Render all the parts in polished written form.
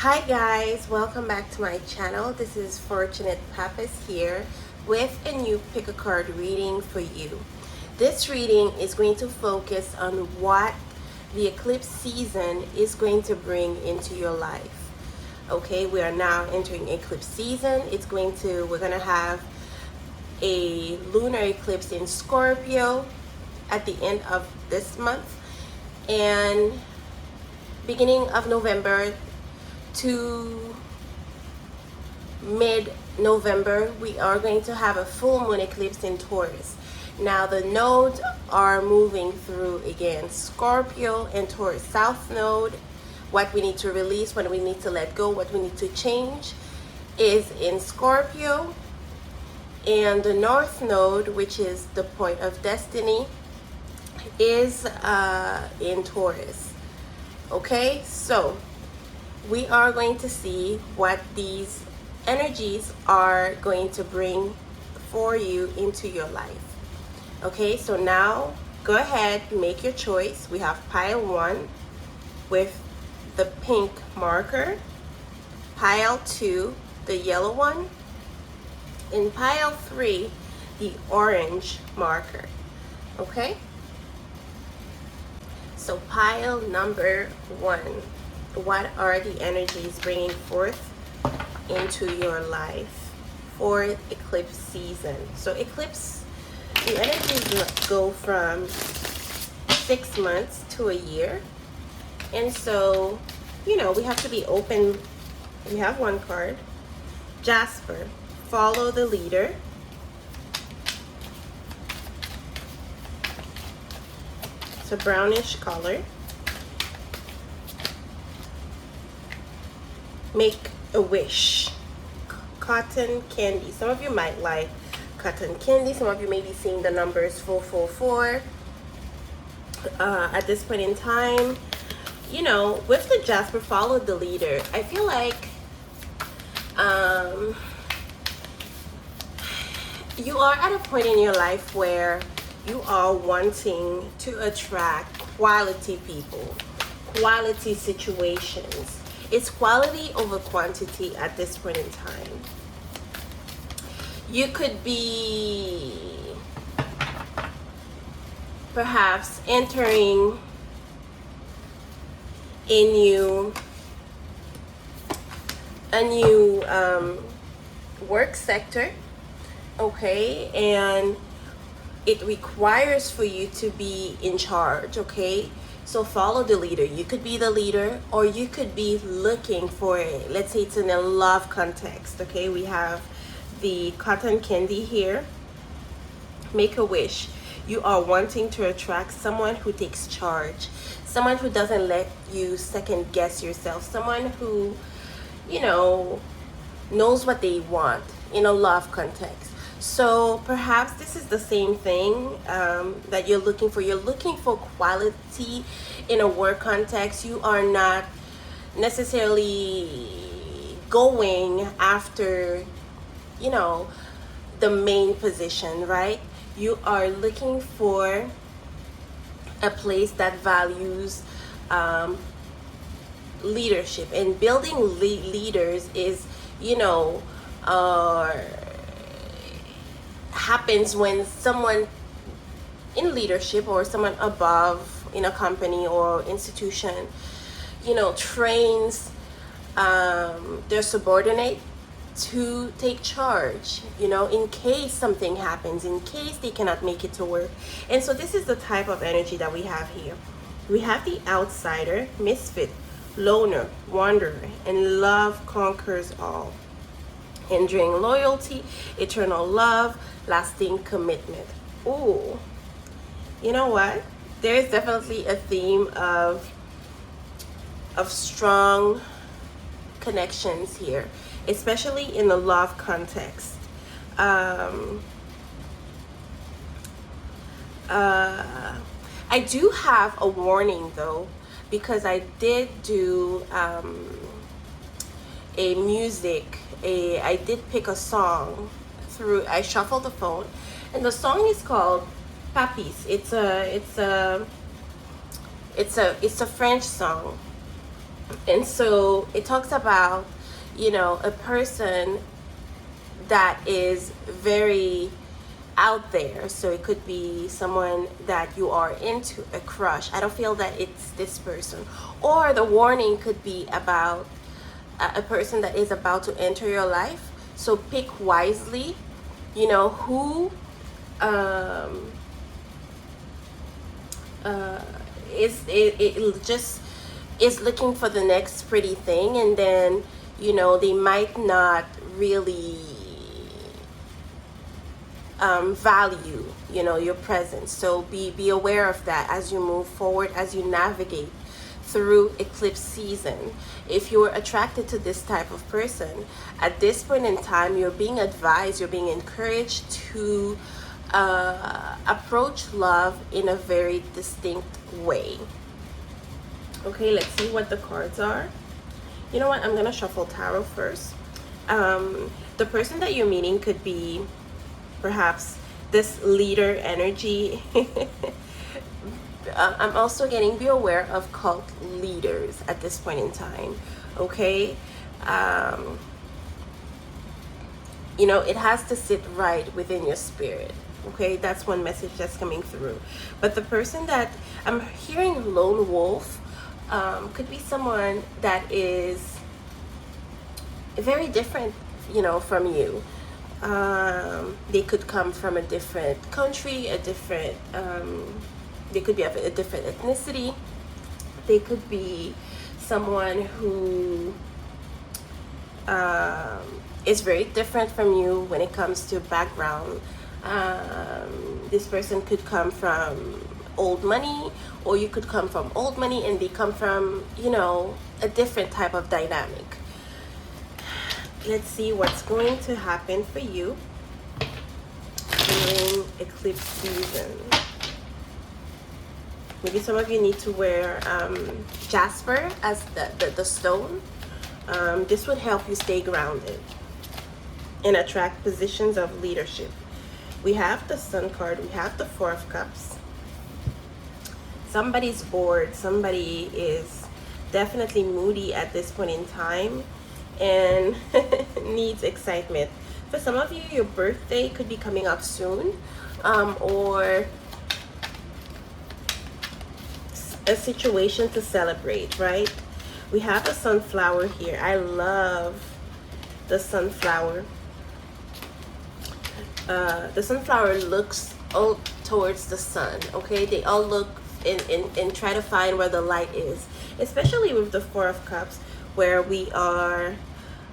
Hi guys, welcome back to my channel. This is Fortunate Pappas here with a new pick a card reading for you. This reading is going to focus on what the eclipse season is going to bring into your life. Okay, we are now entering eclipse season. We're gonna have a lunar eclipse in Scorpio at the end of this month, and beginning of November to mid-November we are going to have a full moon eclipse in Taurus. Now the nodes are moving through again, Scorpio and Taurus. South node, what we need to release, what we need to let go, what we need to change, is in Scorpio, and the north node, which is the point of destiny, is in Taurus. Okay, so we are going to see what these energies are going to bring for you into your life. Okay, so now go ahead, make your choice. We have pile 1 with the pink marker, pile 2 the yellow one, and pile 3 the orange marker. Okay, so pile number 1, what are the energies bringing forth into your life for eclipse season? So eclipse, the energies go from 6 months to a year, and so we have to be open. We have one card, Jasper, follow the leader. It's a brownish color. Make a wish, cotton candy. Some of you might like cotton candy. Some of you may be seeing the numbers 444 at this point in time. With the Jasper, follow the leader. I feel like you are at a point in your life where you are wanting to attract quality people, quality situations. It's quality over quantity at this point in time. You could be perhaps entering a new work sector, okay, and it requires for you to be in charge, okay? So follow the leader. You could be the leader, or you could be looking for it. Let's say it's in a love context, okay? We have the cotton candy here. Make a wish. You are wanting to attract someone who takes charge, someone who doesn't let you second guess yourself, someone who, knows what they want in a love context. So perhaps this is the same thing that you're looking for. You're looking for quality in a work context. You are not necessarily going after, the main position, right? You are looking for a place that values leadership, and building leaders is, happens when someone in leadership or someone above in a company or institution, trains their subordinate to take charge, in case something happens, in case they cannot make it to work. And so this is the type of energy that we have here. We have the outsider, misfit, loner, wanderer, and love conquers all. Enduring loyalty, eternal love, lasting commitment. Ooh, you know what? There is definitely a theme of strong connections here, especially in the love context. I do have a warning though, because I did do I did pick a song through, I shuffled the phone, and the song is called Papis. It's a French song, And so it talks about, you know, a person that is very out there. So it could be someone that you are into, a crush. I don't feel that it's this person. Or the warning could be about a person that is about to enter your life. So pick wisely, you know, who it just is looking for the next pretty thing, and then, you know, they might not really value, you know, your presence. So be aware of that as you move forward, as you navigate through eclipse season. If you're attracted to this type of person at this point in time, you're being advised, you're being encouraged to approach love in a very distinct way. Okay, let's see what the cards are. You know what, I'm gonna shuffle tarot first. The person that you're meeting could be perhaps this leader energy. I'm also getting, be aware of cult leaders at this point in time. Okay, you know, it has to sit right within your spirit. Okay, that's one message that's coming through. But the person that I'm hearing, lone wolf, could be someone that is very different, you know, from you. They could come from a different country, a different, they could be of a different ethnicity. They could be someone who is very different from you when it comes to background. This person could come from old money, or you could come from old money and they come from, you know, a different type of dynamic. Let's see what's going to happen for you during eclipse season. Maybe some of you need to wear jasper as the stone. This would help you stay grounded and attract positions of leadership. We have the Sun card, we have the Four of Cups. Somebody's bored, somebody is definitely moody at this point in time and needs excitement. For some of you, your birthday could be coming up soon, or a situation to celebrate, right? We have the sunflower here. I love the sunflower. The sunflower looks all towards the sun. Okay, they all look and try to find where the light is, especially with the Four of Cups, where we are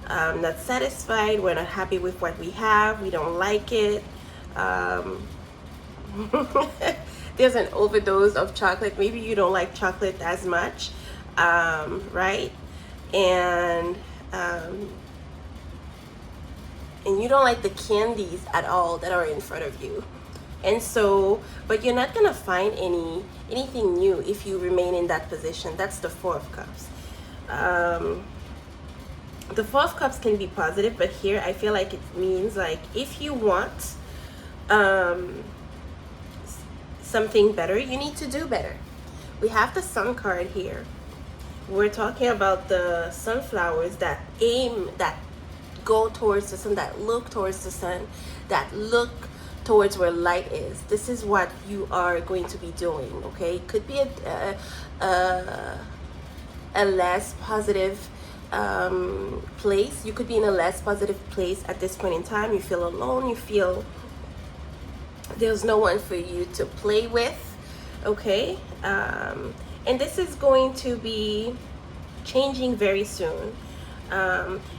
not satisfied, we're not happy with what we have, we don't like it. There's an overdose of chocolate. Maybe you don't like chocolate as much, right? And you don't like the candies at all that are in front of you. And so, but you're not gonna find anything new if you remain in that position. That's the Four of Cups. The Four of Cups can be positive, but here I feel like it means, like, if you want something better, you need to do better. We have the Sun card here. We're talking about the sunflowers that go towards the sun, that look towards the sun, that look towards where light is. This is what you are going to be doing. Okay, could be a less positive place. You could be in a less positive place at this point in time. You feel alone, you feel there's no one for you to play with. Okay, and this is going to be changing very soon.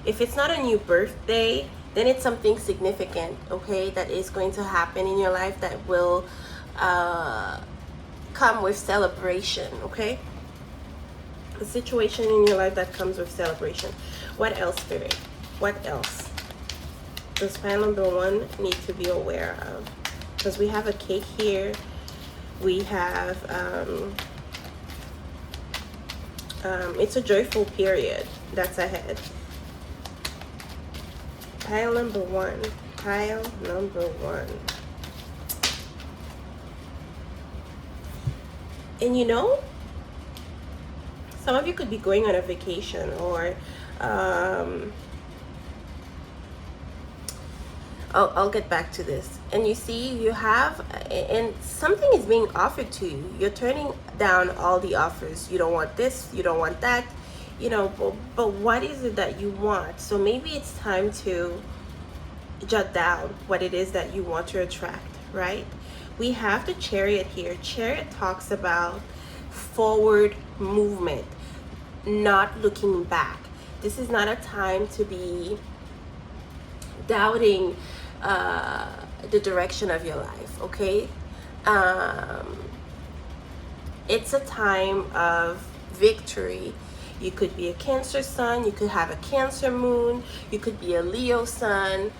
If it's not a new birthday, then it's something significant, okay, that is going to happen in your life that will come with celebration. Okay, a situation in your life that comes with celebration. What else, Spirit? What else does pile number one need to be aware of? Because we have a cake here, we have it's a joyful period that's ahead. Pile number one. Pile number one. And you know, Some of you could be going on a vacation, or I'll get back to this. And you see, you have, and something is being offered to you. You're turning down all the offers. You don't want this, you don't want that, you know, but what is it that you want? So maybe it's time to jot down what it is that you want to attract, right? We have the Chariot here. Chariot talks about forward movement, not looking back. This is not a time to be doubting the direction of your life, okay? It's a time of victory. You could be a Cancer sun, you could have a Cancer moon, you could be a Leo sun,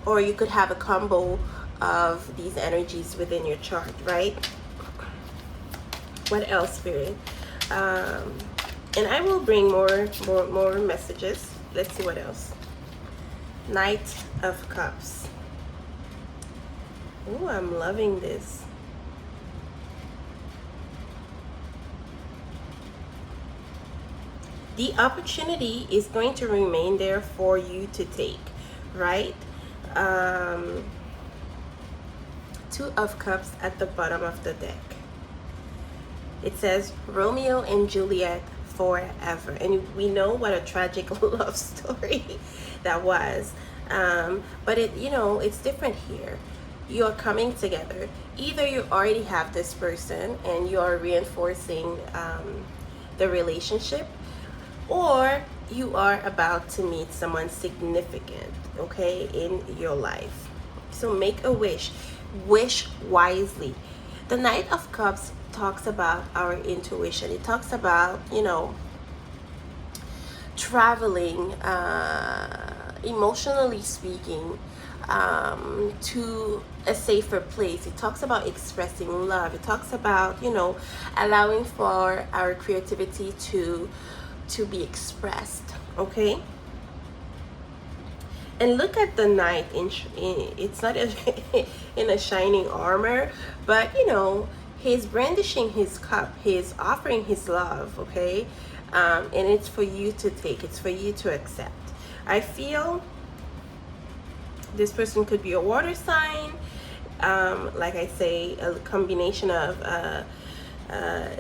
or you could have a combo of these energies within your chart, right? What else, Spirit? And I will bring more messages. Let's see what else. Knight of Cups. Oh, I'm loving this. The opportunity is going to remain there for you to take, right? Two of Cups at the bottom of the deck. It says Romeo and Juliet forever, and we know what a tragic love story that was. But it, you know, it's different here. You're coming together. Either you already have this person and you are reinforcing the relationship, or you are about to meet someone significant, okay, in your life. So make a wish. Wish wisely. The Knight of Cups talks about our intuition. It talks about, you know, traveling, emotionally speaking, to a safer place. It talks about expressing love. It talks about, you know, allowing for our creativity to be expressed, okay? And look at the knight. It's not in a shining armor, but, you know, he's brandishing his cup. He's offering his love, okay? And it's for you to take. It's for you to accept. I feel this person could be a water sign. Like I say, a combination of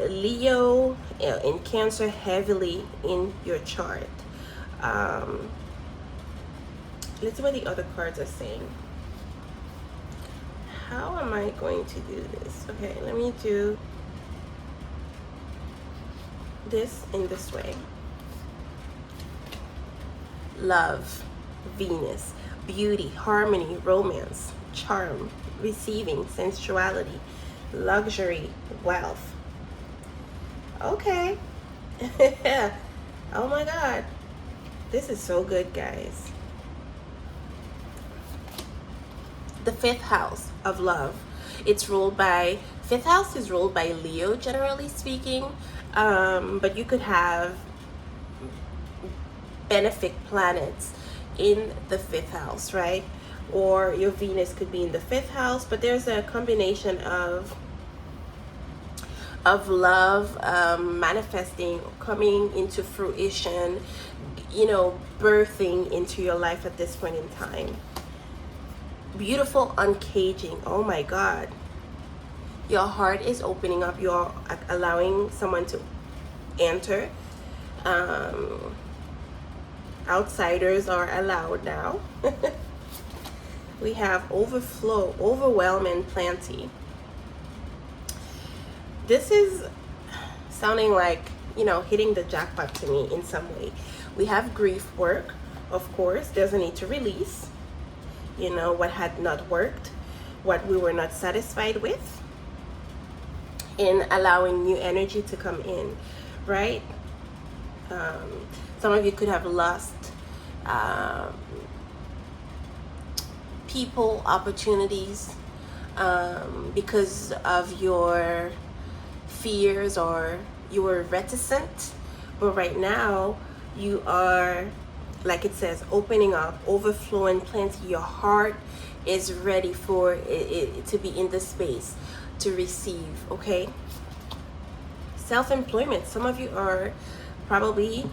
Leo and Cancer heavily in your chart. Let's see what the other cards are saying. How am I going to do this? Okay, let me do this in this way. Love, Venus, beauty, harmony, romance, charm, receiving, sensuality, luxury, wealth. Okay. Oh my God. This is so good, guys. The fifth house of love. It's ruled by, fifth house is ruled by Leo, generally speaking. But you could have benefic planets in the fifth house, right? Or your Venus could be in the fifth house, but there's a combination of love, manifesting, coming into fruition, you know, birthing into your life at this point in time. Beautiful uncaging. Oh my God. Your heart is opening up. You're allowing someone to enter. Outsiders are allowed now. We have overflow, overwhelm, and plenty. This is sounding like, you know, hitting the jackpot to me in some way. We have grief work, of course. There's a need to release, you know, what had not worked, what we were not satisfied with, in allowing new energy to come in, right? Some of you could have lost people, opportunities, because of your fears, or you were reticent. But right now you are, like it says, opening up, overflowing plenty. Your heart is ready for it to be in the space to receive, okay? self-employment. Some of you are probably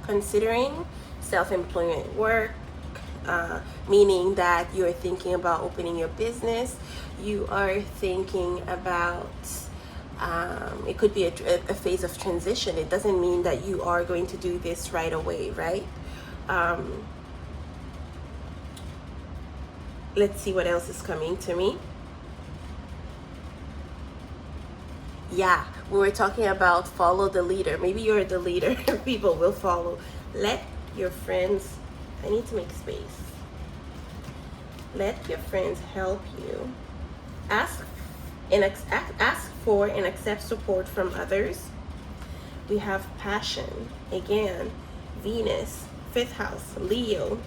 considering self-employment work, meaning that you're thinking about opening your business. You are thinking about it could be a phase of transition. It doesn't mean that you are going to do this right away, right? Let's see what else is coming to me. Yeah, we were talking about follow the leader. Maybe you're the leader. People will follow. Let your friends, I need to make space. Let your friends help you. Ask for and accept support from others. We have passion. Again, Venus, 5th house, Leo.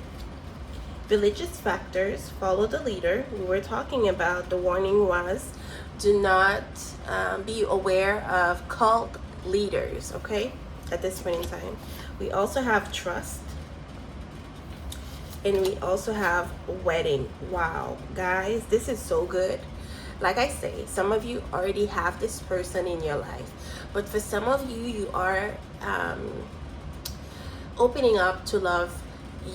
Religious factors, follow the leader. We were talking about, the warning was, do not be aware of cult leaders, okay, at this point in time. We also have trust. And we also have wedding. Wow, guys, this is so good. Like I say, some of you already have this person in your life. But for some of you, you are opening up to love.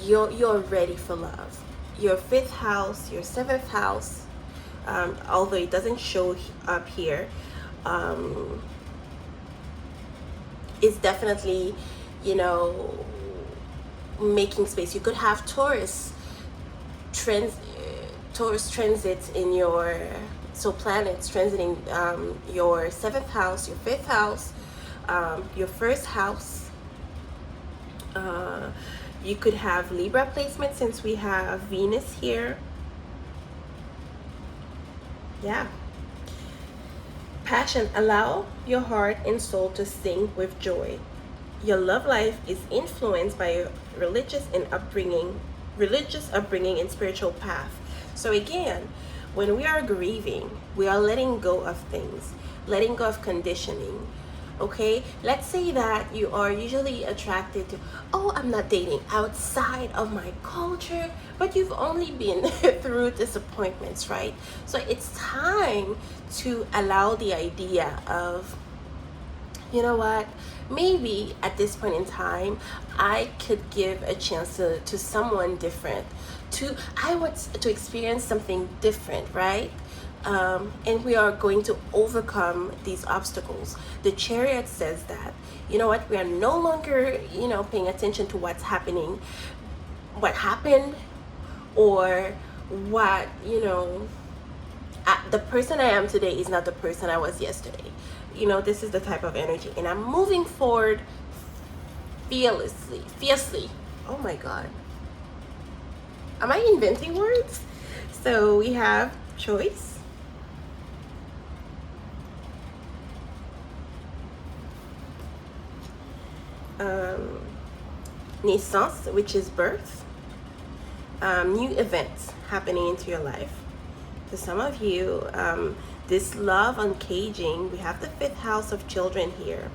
You're ready for love. Your 5th house, your 7th house, although it doesn't show up here, is definitely, you know, making space. You could have Taurus transits in your, so planets transiting your 7th house, your 5th house, your 1st house. You could have Libra placement since we have Venus here. Yeah. Passion, allow your heart and soul to sing with joy. Your love life is influenced by your religious upbringing and spiritual path. So again, when we are grieving, we are letting go of things, letting go of conditioning. Okay, let's say that you are usually attracted to, oh, I'm not dating outside of my culture, but you've only been through disappointments, right? So it's time to allow the idea of, you know what, maybe at this point in time, I could give a chance to someone different. I want to experience something different, right? And we are going to overcome these obstacles. The Chariot says that, you know what, we are no longer, you know, paying attention to what's happening, what happened, or what, you know, the person I am today is not the person I was yesterday. You know, this is the type of energy, and I'm moving forward fiercely. Oh my God. Am I inventing words? So we have choice. Naissance, which is birth. New events happening into your life. For some of you, this love uncaging, we have the 5th house of children here.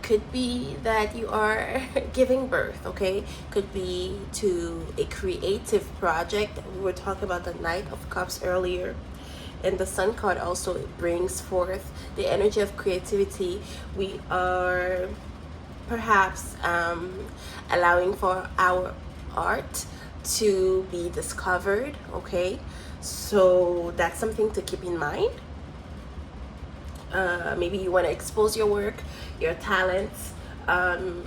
Could be that you are giving birth, okay? Could be to a creative project. We were talking about the Knight of Cups earlier. And the Sun card also brings forth the energy of creativity. We are perhaps allowing for our art to be discovered, okay? So that's something to keep in mind. Maybe you want to expose your work, your talents. I'm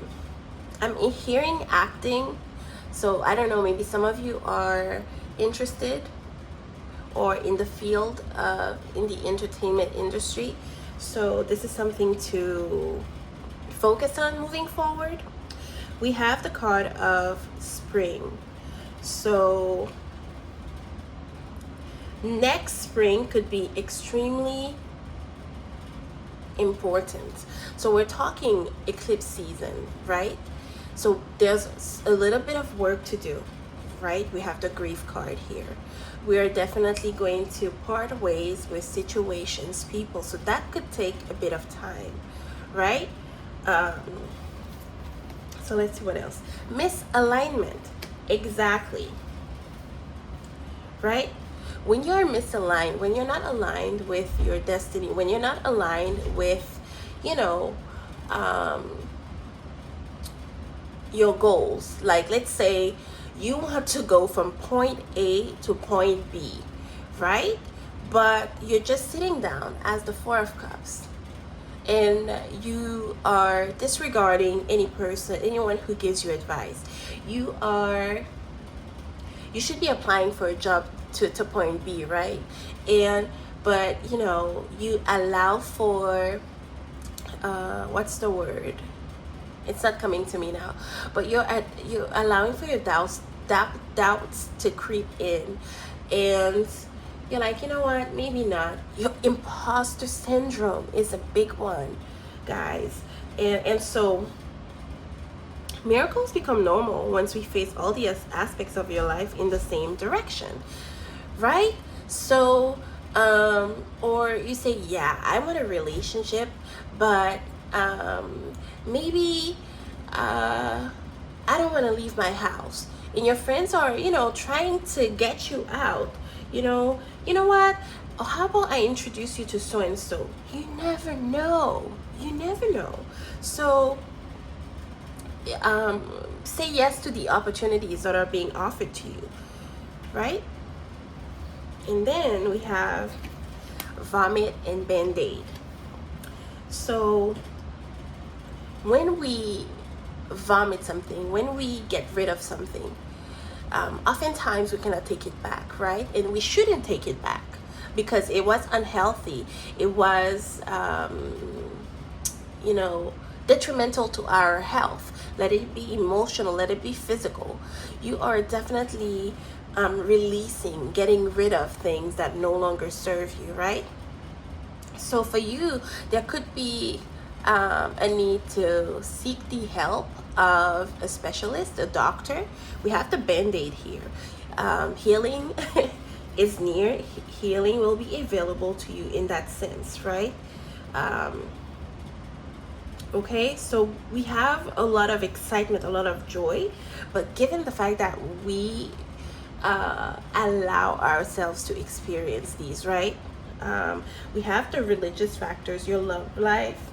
hearing acting, so I don't know, maybe some of you are interested or in the field in the entertainment industry. So this is something to focus on moving forward. We have the card of spring. So next spring could be extremely important. So we're talking eclipse season, right? So there's a little bit of work to do, right? We have the grief card here. We are definitely going to part ways with situations, people, so that could take a bit of time, right? So let's see what else. Misalignment, exactly, right? when you're misaligned, when you're not aligned with your destiny, when you're not aligned with, you know, your goals. Like, let's say you want to go from point A to point B, right? But you're just sitting down as the Four of Cups, and you are disregarding anyone who gives you advice. You should be applying for a job to point B, right? But you allow for what's the word? It's not coming to me now. But you're allowing for your doubts to creep in, and you're like, you know what, maybe not. Your imposter syndrome is a big one, guys. And so miracles become normal once we face all the aspects of your life in the same direction, right? So or you say, yeah, I want a relationship, but maybe I don't want to leave my house, and your friends are trying to get you out. You know what, how about I introduce you to so and so? You never know. So say yes to the opportunities that are being offered to you, right? And then we have vomit and band-aid. So when we vomit something, when we get rid of something, oftentimes we cannot take it back, right? And we shouldn't take it back because it was unhealthy. It was detrimental to our health. Let it be emotional, let it be physical. You are definitely releasing, getting rid of things that no longer serve you, right? So for you, there could be a need to seek the help of a specialist, a doctor. We have the band-aid here. Healing is near. Healing will be available to you in that sense, right? Okay, so we have a lot of excitement, a lot of joy, but given the fact that we allow ourselves to experience these, right? We have the religious factors, your love life,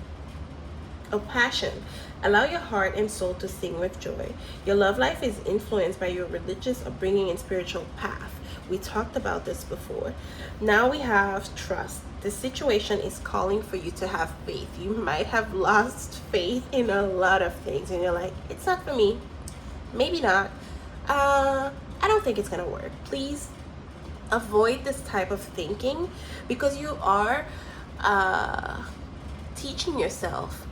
a passion. Allow your heart and soul to sing with joy. Your love life is influenced by your religious upbringing and spiritual path. We talked about this before. Now we have trust. The situation is calling for you to have faith. You might have lost faith in a lot of things, and you're like, it's not for me. Maybe not. I don't think it's gonna work. Please avoid this type of thinking, because you are teaching yourself,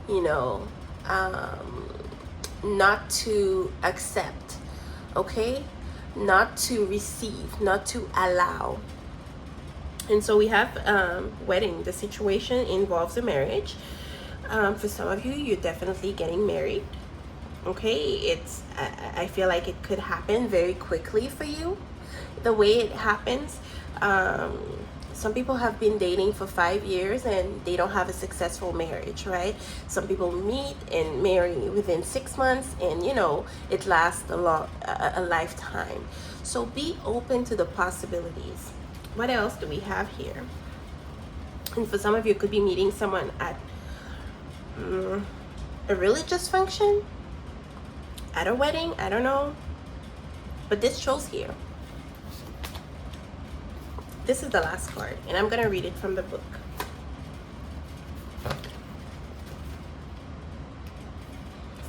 not to accept, okay? Not to receive, not to allow. And so we have wedding. The situation involves a marriage. For some of you, you're definitely getting married. Okay, I feel like it could happen very quickly for you. The way it happens, some people have been dating for 5 years and they don't have a successful marriage, right? Some people meet and marry within 6 months, and it lasts a lifetime. So be open to the possibilities. What else do we have here? And for some of you, it could be meeting someone at a religious function, at a wedding, I don't know. But this shows here. This is the last card, and I'm going to read it from the book.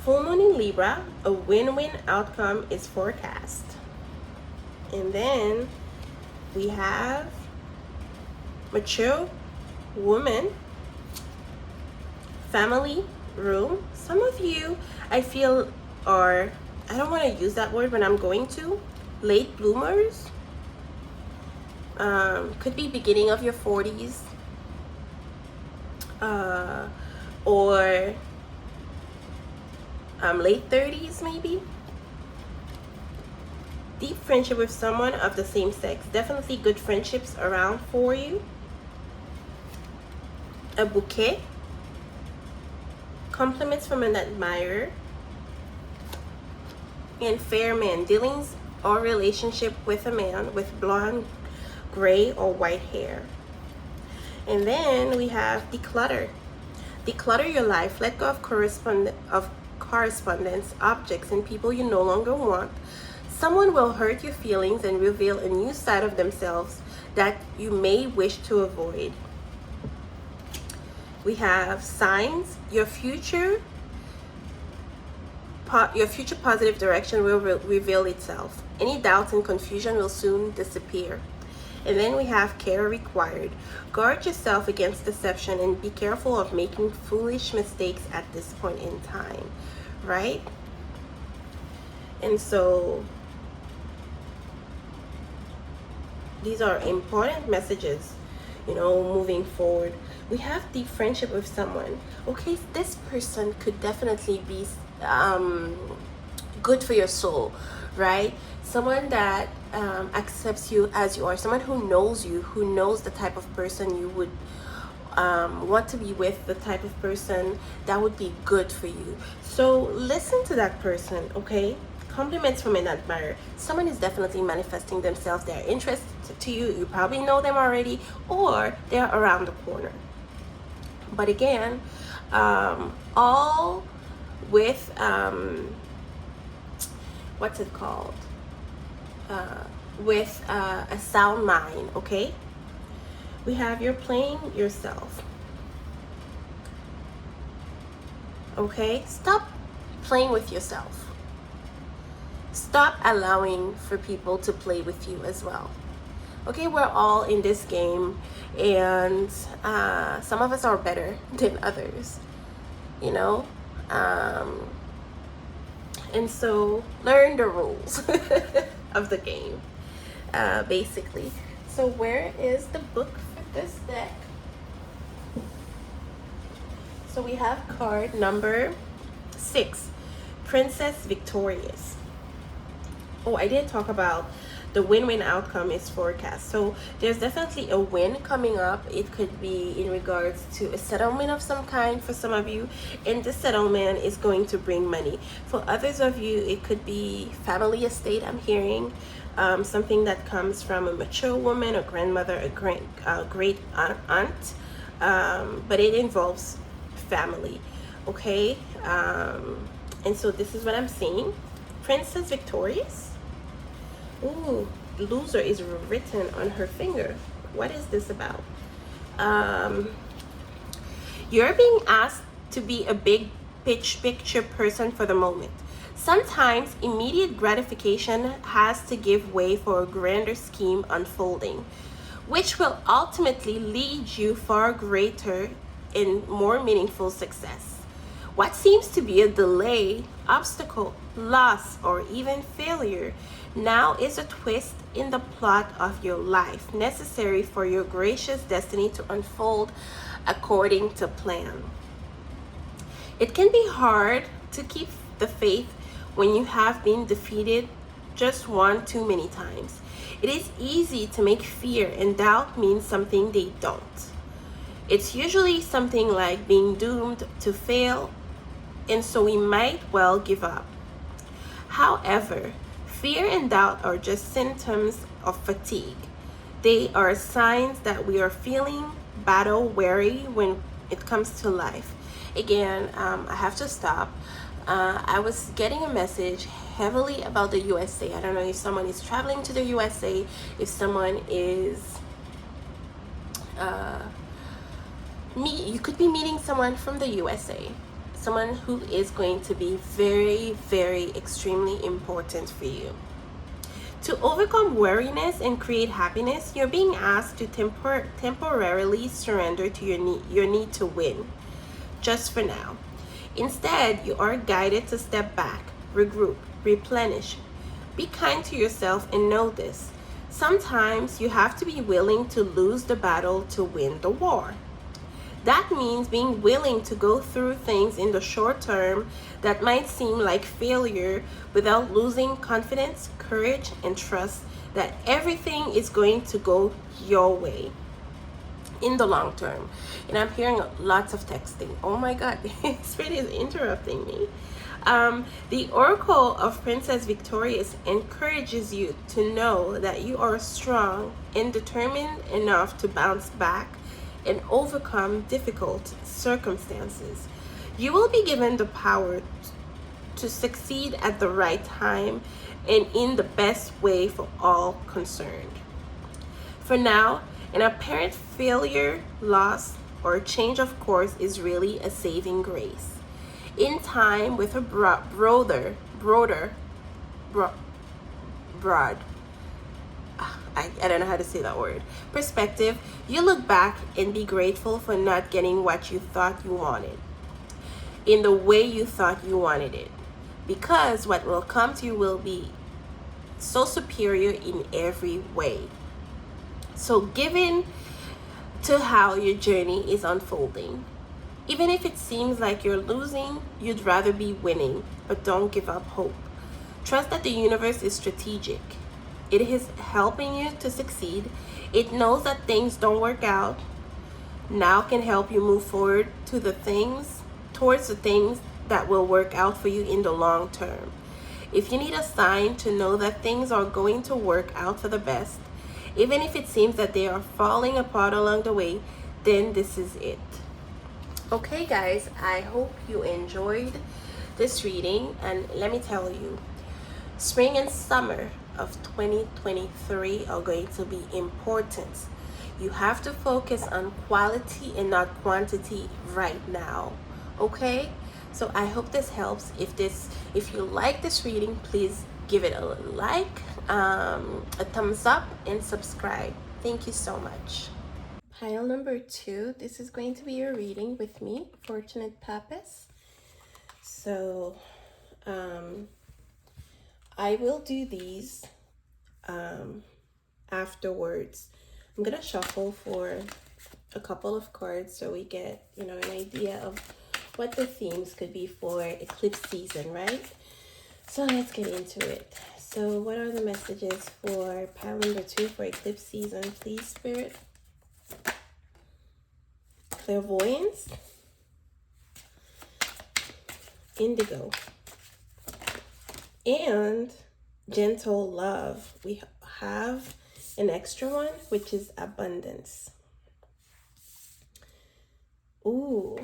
Full moon in Libra, a win-win outcome is forecast. And then we have mature woman, family room. Some of you, I feel, are, I don't want to use that word, but I'm going to, late bloomers. Could be beginning of your 40s, or late 30s maybe. Deep friendship with someone of the same sex. Definitely good friendships around for you. A bouquet. Compliments from an admirer. And fair man. Dealings or relationship with a man with blonde gray or white hair. And then we have declutter. Declutter your life. Let go of correspondence, objects, and people you no longer want. Someone will hurt your feelings and reveal a new side of themselves that you may wish to avoid. We have signs. Your future positive direction will reveal itself. Any doubt and confusion will soon disappear. And then we have care required. Guard yourself against deception and be careful of making foolish mistakes at this point in time, right? And so these are important messages, moving forward. We have deep friendship with someone. Okay, this person could definitely be good for your soul, right? Someone that accepts you as you are, someone who knows you, who knows the type of person you would want to be with, the type of person that would be good for you. So listen to that person, okay? Compliments from an admirer. Someone is definitely manifesting themselves. They're interested to you. You probably know them already, or they're around the corner. But again, all with what's it called? With a sound mind, okay? We have you're playing yourself. Okay? Stop playing with yourself. Stop allowing for people to play with you as well. Okay, we're all in this game, and some of us are better than others, and so learn the rules of the game, basically. So where is the book for this deck? So we have card number 6, Princess Victorious. Oh, I didn't talk about the win-win outcome is forecast. So there's definitely a win coming up. It could be in regards to a settlement of some kind for some of you, and the settlement is going to bring money. For others of you, it could be family estate. I'm hearing something that comes from a mature woman, a grandmother, a great aunt, but it involves family, okay? And so this is what I'm seeing. Princess Victorious. Ooh, loser is written on her finger. What is this about? You're being asked to be a big picture person for the moment. Sometimes immediate gratification has to give way for a grander scheme unfolding, which will ultimately lead you far greater and more meaningful success. What seems to be a delay, obstacle, loss, or even failure now is a twist in the plot of your life, necessary for your gracious destiny to unfold according to plan. It can be hard to keep the faith when you have been defeated just one too many times. It is easy to make fear and doubt mean something they don't. It's usually something like being doomed to fail, and so we might well give up. However, fear and doubt are just symptoms of fatigue. They are signs that we are feeling battle weary when it comes to life. Again, I have to stop. I was getting a message heavily about the USA. I don't know if someone is traveling to the USA, if someone is you could be meeting someone from the USA, someone who is going to be very, very extremely important for you. To overcome weariness and create happiness, you're being asked to temporarily surrender to your need to win, just for now. Instead, you are guided to step back, regroup, replenish. Be kind to yourself and know this. Sometimes you have to be willing to lose the battle to win the war. That means being willing to go through things in the short term that might seem like failure without losing confidence, courage, and trust that everything is going to go your way. in the long term. And I'm hearing lots of texting. Oh my God, Spirit is interrupting me. The Oracle of Princess Victorious encourages you to know that you are strong and determined enough to bounce back and overcome difficult circumstances. You will be given the power to succeed at the right time and in the best way for all concerned. For now, an apparent failure, loss, or change of course is really a saving grace. In time, with a broad, I don't know how to say that word, perspective, you look back and be grateful for not getting what you thought you wanted in the way you thought you wanted it, because what will come to you will be so superior in every way. So given to how your journey is unfolding, even if it seems like you're losing, you'd rather be winning, but don't give up hope. Trust that the universe is strategic. It is helping you to succeed. It knows that things don't work out. Now can help you move forward towards the things that will work out for you in the long term. If you need a sign to know that things are going to work out for the best, even if it seems that they are falling apart along the way, then this is it. Okay guys, I hope you enjoyed this reading, and let me tell you, spring and summer of 2023 are going to be important. You have to focus on quality and not quantity right now. Okay, so I hope this helps. If you like this reading, please give it a like, a thumbs up, and subscribe. Thank you so much. Pile number 2, this is going to be your reading with me, Fortunate Pappas. So I will do these afterwards. I'm gonna shuffle for a couple of cards so we get, an idea of what the themes could be for eclipse season, right? So let's get into it. So what are the messages for pile number 2 for eclipse season, please, Spirit? Clairvoyance, indigo, and gentle love. We have an extra one, which is abundance. Ooh.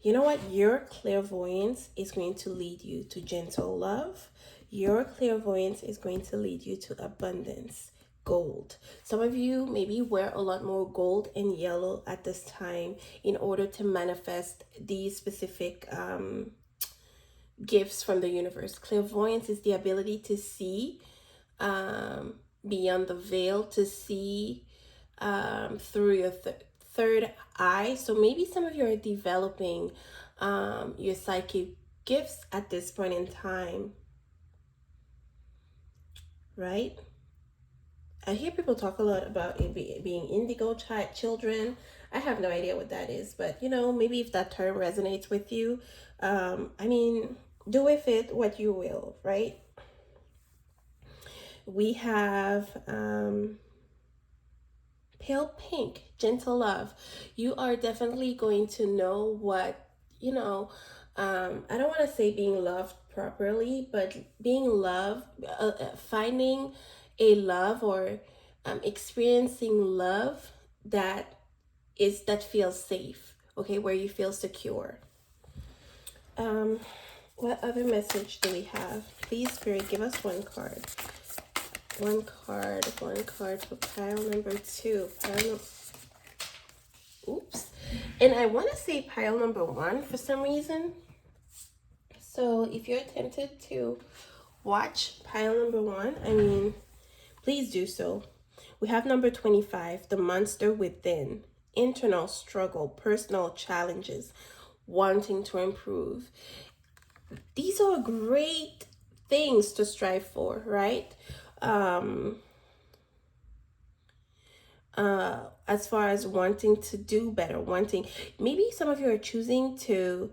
You know what? Your clairvoyance is going to lead you to gentle love. Your clairvoyance is going to lead you to abundance. Gold. Some of you maybe wear a lot more gold and yellow at this time in order to manifest these specific gifts from the universe. Clairvoyance is the ability to see beyond the veil, to see through your third eye. So maybe some of you are developing your psychic gifts at this point in time, right? I hear people talk a lot about it being indigo children. I have no idea what that is, but maybe if that term resonates with you, do with it what you will, right? We have pale pink, gentle love. You are definitely going to know what, I don't want to say being loved properly, but being loved, finding a love or experiencing love that feels safe, okay, where you feel secure. What other message do we have? Please, Spirit, give us one card. One card for pile number 2. Oops. And I want to say pile number 1 for some reason. So if you're tempted to watch pile number 1, please do so. We have number 25, the monster within. Internal struggle, personal challenges, wanting to improve. These are great things to strive for, right? As far as wanting to do better, maybe some of you are choosing to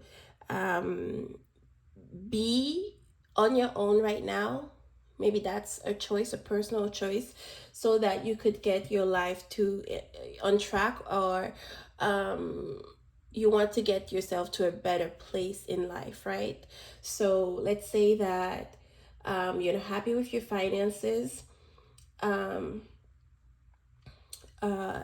be on your own right now. Maybe that's a choice, a personal choice, so that you could get your life to on track, or you want to get yourself to a better place in life, right? So let's say that you're not happy with your finances. Um,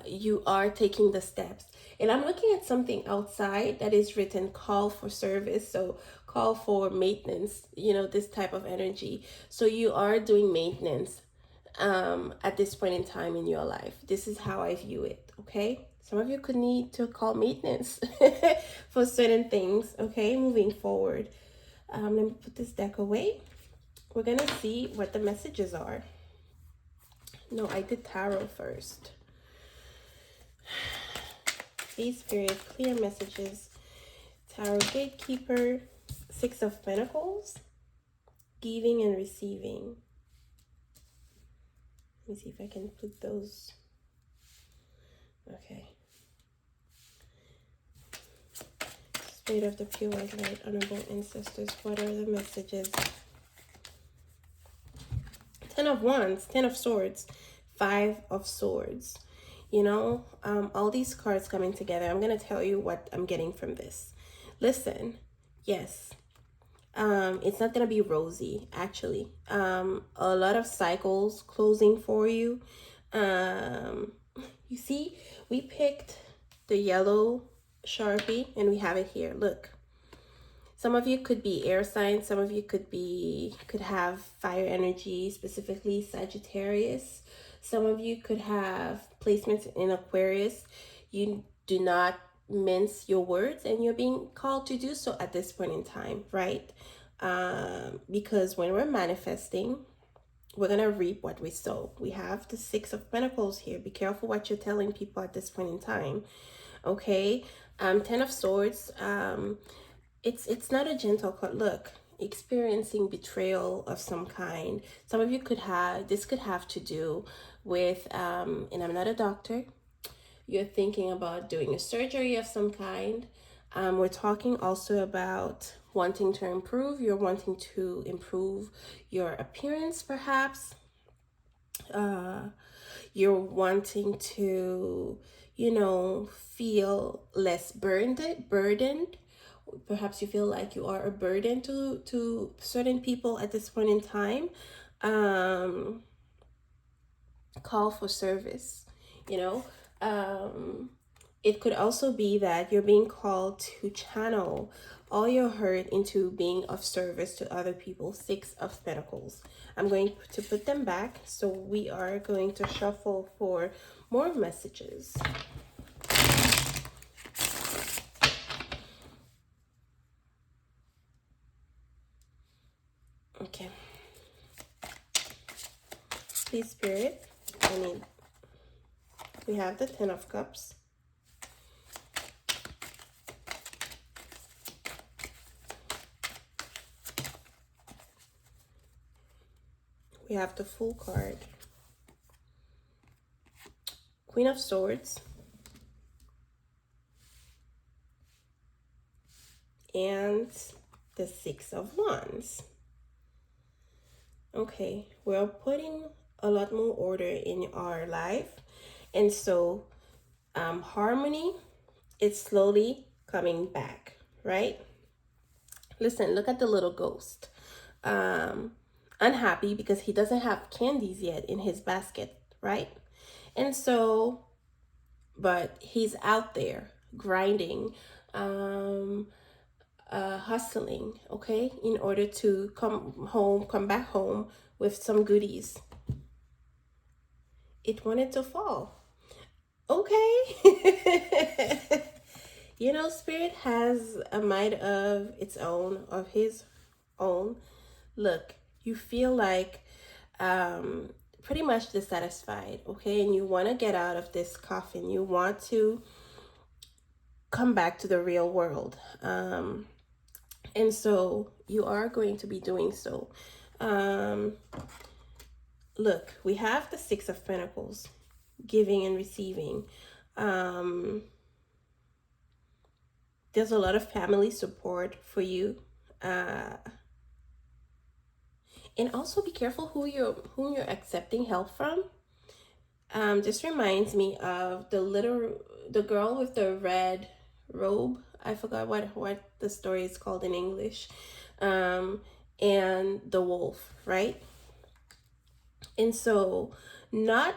you are taking the steps. And I'm looking at something outside that is written call for service. So call for maintenance, this type of energy. So you are doing maintenance at this point in time in your life. This is how I view it, okay? Some of you could need to call maintenance for certain things, okay? Moving forward. Let me put this deck away. We're going to see what the messages are. No, I did tarot first. Please, Spirit, clear messages. Tarot Gatekeeper, Six of Pentacles, giving and receiving. Let me see if I can put those. Okay. Spirit of the Pure White Light, Honorable Ancestors, what are the messages? Ten of Wands, Ten of Swords, Five of Swords. All these cards coming together. I'm going to tell you what I'm getting from this. Listen, yes, it's not going to be rosy, actually. A lot of cycles closing for you. You see, we picked the yellow Sharpie and we have it here. Look. Some of you could be air signs. Some of you could have fire energy, specifically Sagittarius. Some of you could have placements in Aquarius. You do not mince your words, and you're being called to do so at this point in time, right? Because when we're manifesting, we're going to reap what we sow. We have the Six of Pentacles here. Be careful what you're telling people at this point in time, okay? Ten of Swords, it's not a gentle card. Look, experiencing betrayal of some kind. Some of you could have to do with, and I'm not a doctor, you're thinking about doing a surgery of some kind. We're talking also about wanting to improve. You're wanting to improve your appearance, perhaps. You're wanting to, feel less burdened. Perhaps you feel like you are a burden to certain people at this point in time. Call for service, it could also be that you're being called to channel all your hurt into being of service to other people. Six of Pentacles. I'm going to put them back, so we are going to shuffle for more messages. Okay. Please, Spirit, we have the Ten of Cups. We have the Fool card. Queen of Swords. And the Six of Wands. Okay, we're putting a lot more order in our life. And so harmony is slowly coming back, right? Listen, look at the little ghost. Unhappy because he doesn't have candies yet in his basket, right? And so, but he's out there grinding, hustling, okay, in order to come back home with some goodies. It wanted to fall. Okay. Spirit has a mind of its own, of his own. Look, you feel like pretty much dissatisfied, okay? And you want to get out of this coffin. You want to come back to the real world. And so you are going to be doing so. Look, we have the Six of Pentacles, giving and receiving. There's a lot of family support for you. And also be careful whom you're accepting help from. This reminds me of the girl with the red robe. I forgot what the story is called in English. And the wolf, right? And so not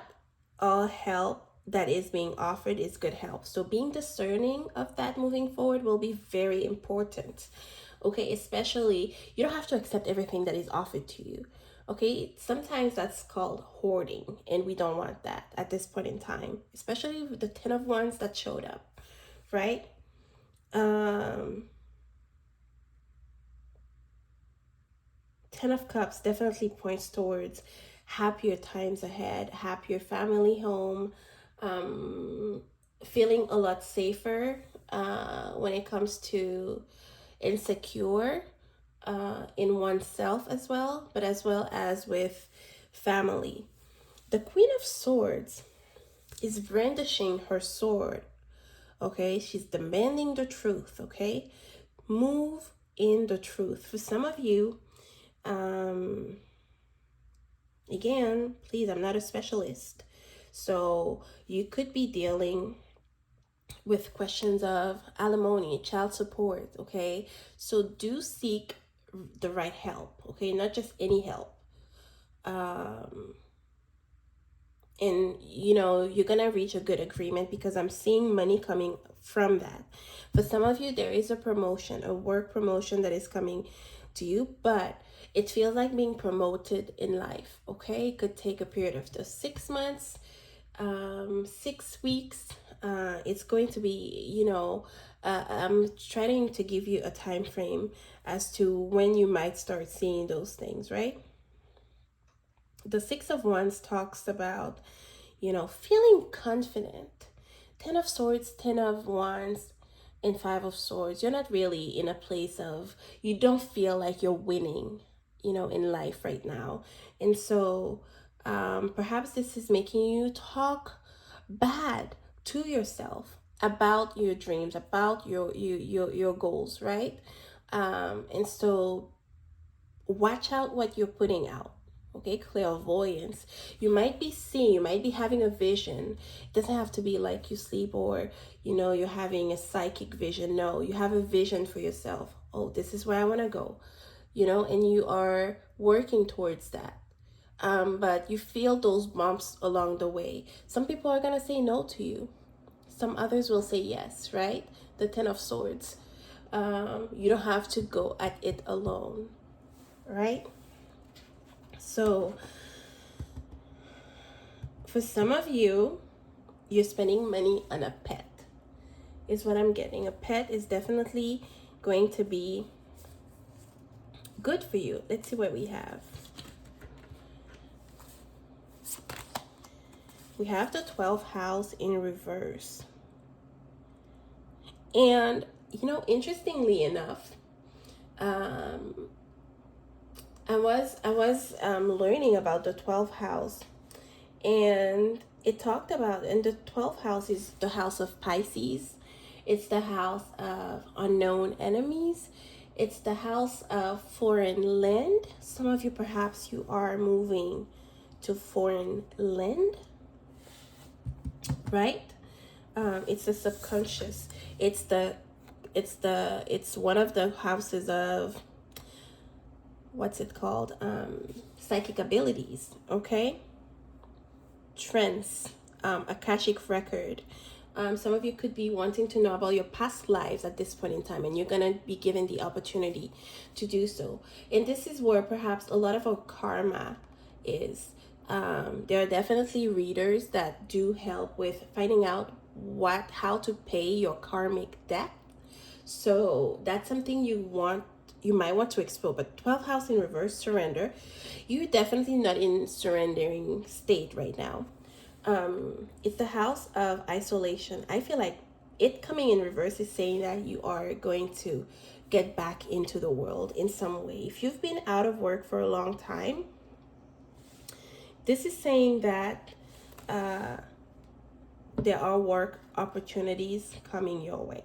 all help that is being offered is good help. So being discerning of that moving forward will be very important. Okay, especially you don't have to accept everything that is offered to you. Okay, sometimes that's called hoarding, and we don't want that at this point in time, especially with the 10 of Wands that showed up, right? um 10 of Cups definitely points towards happier times ahead, happier family home, um, feeling a lot safer when it comes to insecure in oneself as well, but as well as with family. The Queen of Swords is brandishing her sword, okay? She's demanding the truth, okay? Move in the truth. For some of you, again, please, I'm not a specialist. So you could be dealing with questions of alimony, child support, okay? So do seek the right help, okay? Not just any help. And you know, you're gonna reach a good agreement because I'm seeing money coming from that. For some of you, there is a promotion, a work promotion that is coming to you, but it feels like being promoted in life, okay? It could take a period of the 6 months, 6 weeks. It's going to be, you know, I'm trying to give you a time frame as to when you might start seeing those things, right? The Six of Wands talks about, you know, feeling confident. 10 of Swords, 10 of Wands, and 5 of Swords. You're not really in a place of, you don't feel like you're winning, you know, in life right now. And so perhaps this is making you talk bad to yourself about your dreams, about your goals, right? And so watch out what you're putting out. Okay, clairvoyance. You might be seeing, you might be having a vision. It doesn't have to be like you sleep or, you know, you're having a psychic vision. No, you have a vision for yourself. Oh, this is where I want to go, you know, and you are working towards that. But you feel those bumps along the way. Some people are going to say no to you. Some others will say yes, right? The 10 of Swords. You don't have to go at it alone, right? So for some of you, you're spending money on a pet, is what I'm getting. A pet is definitely going to be good for you. Let's see what we have. We have the 12th house in reverse. And, you know, interestingly enough, I was learning about the 12th house, and it talked about, and the 12th house is the house of Pisces. It's the house of unknown enemies. It's the house of foreign land. Some of you, perhaps you are moving to foreign land, right? It's the subconscious. It's one of the houses of, what's it called? Psychic abilities, okay? Trends, Akashic record. Some of you could be wanting to know about your past lives at this point in time, and you're going to be given the opportunity to do so. And this is where perhaps a lot of our karma is. There are definitely readers that do help with finding out how to pay your karmic debt. So that's something you might want to explore. But 12th house in reverse, surrender. You're definitely not in surrendering state right now. It's the house of isolation. I feel like it coming in reverse is saying that you are going to get back into the world in some way. If you've been out of work for a long time, this is saying that there are work opportunities coming your way,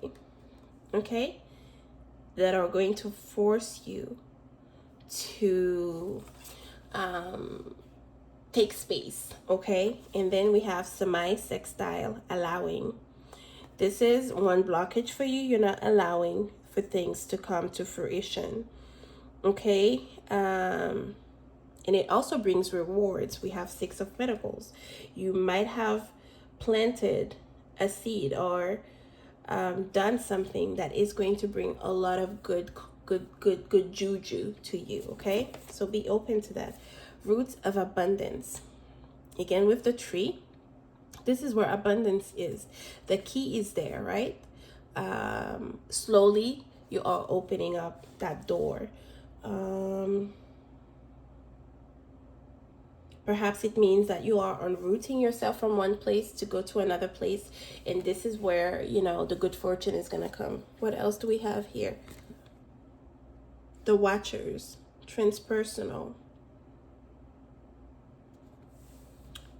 okay, that are going to force you to take space, okay? And then we have semi-sextile, allowing. This is one blockage for you. You're not allowing for things to come to fruition, okay? And it also brings rewards. We have Six of Pentacles. You might have planted a seed or done something that is going to bring a lot of good juju to you, okay? So be open to that. Roots of abundance. Again, with the tree, this is where abundance is. The key is there, right? Slowly, you are opening up that door. Perhaps it means that you are unrooting yourself from one place to go to another place. And this is where, you know, the good fortune is going to come. What else do we have here? The Watchers. Transpersonal.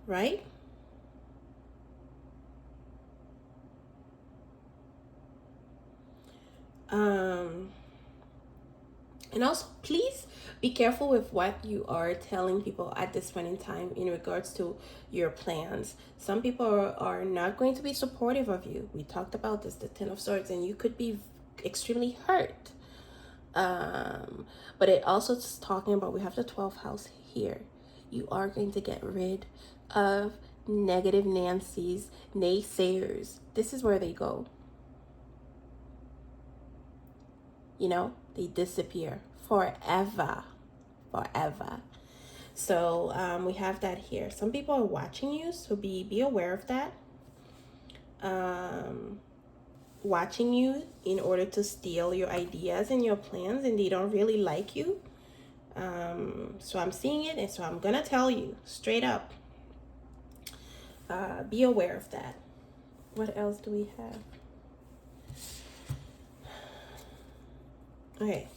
Right? And also, please be careful with what you are telling people at this point in time in regards to your plans. Some people are not going to be supportive of you. We talked about this, the Ten of Swords, and you could be extremely hurt. But it also is talking about, we have the 12th house here. You are going to get rid of negative Nancy's, naysayers. This is where they go. You know, they disappear forever. So we have that here. Some people are watching you, so be aware of that. Watching you in order to steal your ideas and your plans, and they don't really like you. So I'm seeing it, and so I'm gonna tell you straight up. Be aware of that. What else do we have? Okay.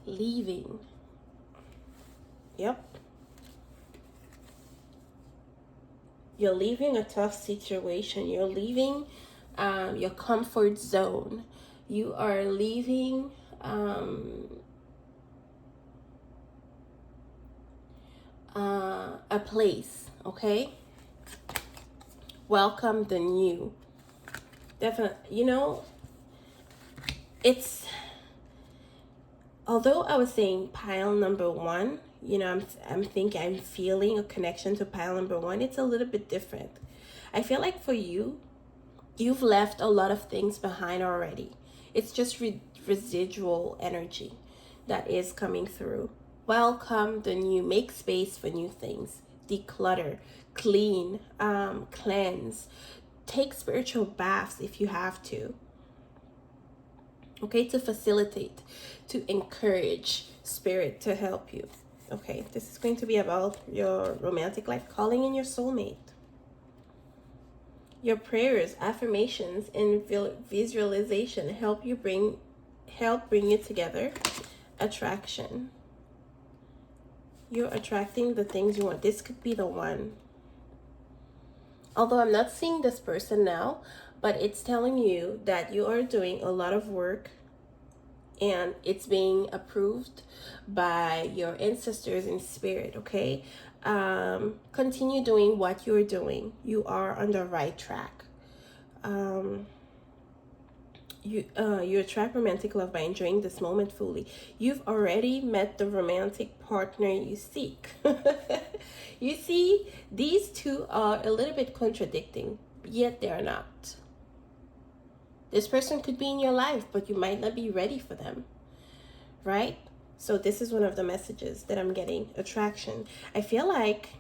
Leaving. Yep. You're leaving a tough situation. You're leaving your comfort zone. You are leaving a place, okay? Welcome the new. Definitely, you know, it's, although I was saying pile number one, you know, I'm feeling a connection to pile number one. It's a little bit different. I feel like for you, you've left a lot of things behind already. It's just residual energy that is coming through. Welcome the new. Make space for new things. Declutter, clean, cleanse. Take spiritual baths if you have to. Okay, to facilitate, to encourage spirit to help you. Okay, this is going to be about your romantic life, calling in your soulmate. Your prayers, affirmations, and visualization help bring you together. Attraction. You're attracting the things you want. This could be the one. Although I'm not seeing this person now, but it's telling you that you are doing a lot of work and it's being approved by your ancestors in spirit, okay? Continue doing what you're doing. You are on the right track. You attract romantic love by enjoying this moment fully. You've already met the romantic partner you seek. You see, these two are a little bit contradicting, yet they're not. This person could be in your life, but you might not be ready for them, right? So this is one of the messages that I'm getting. Attraction. I feel like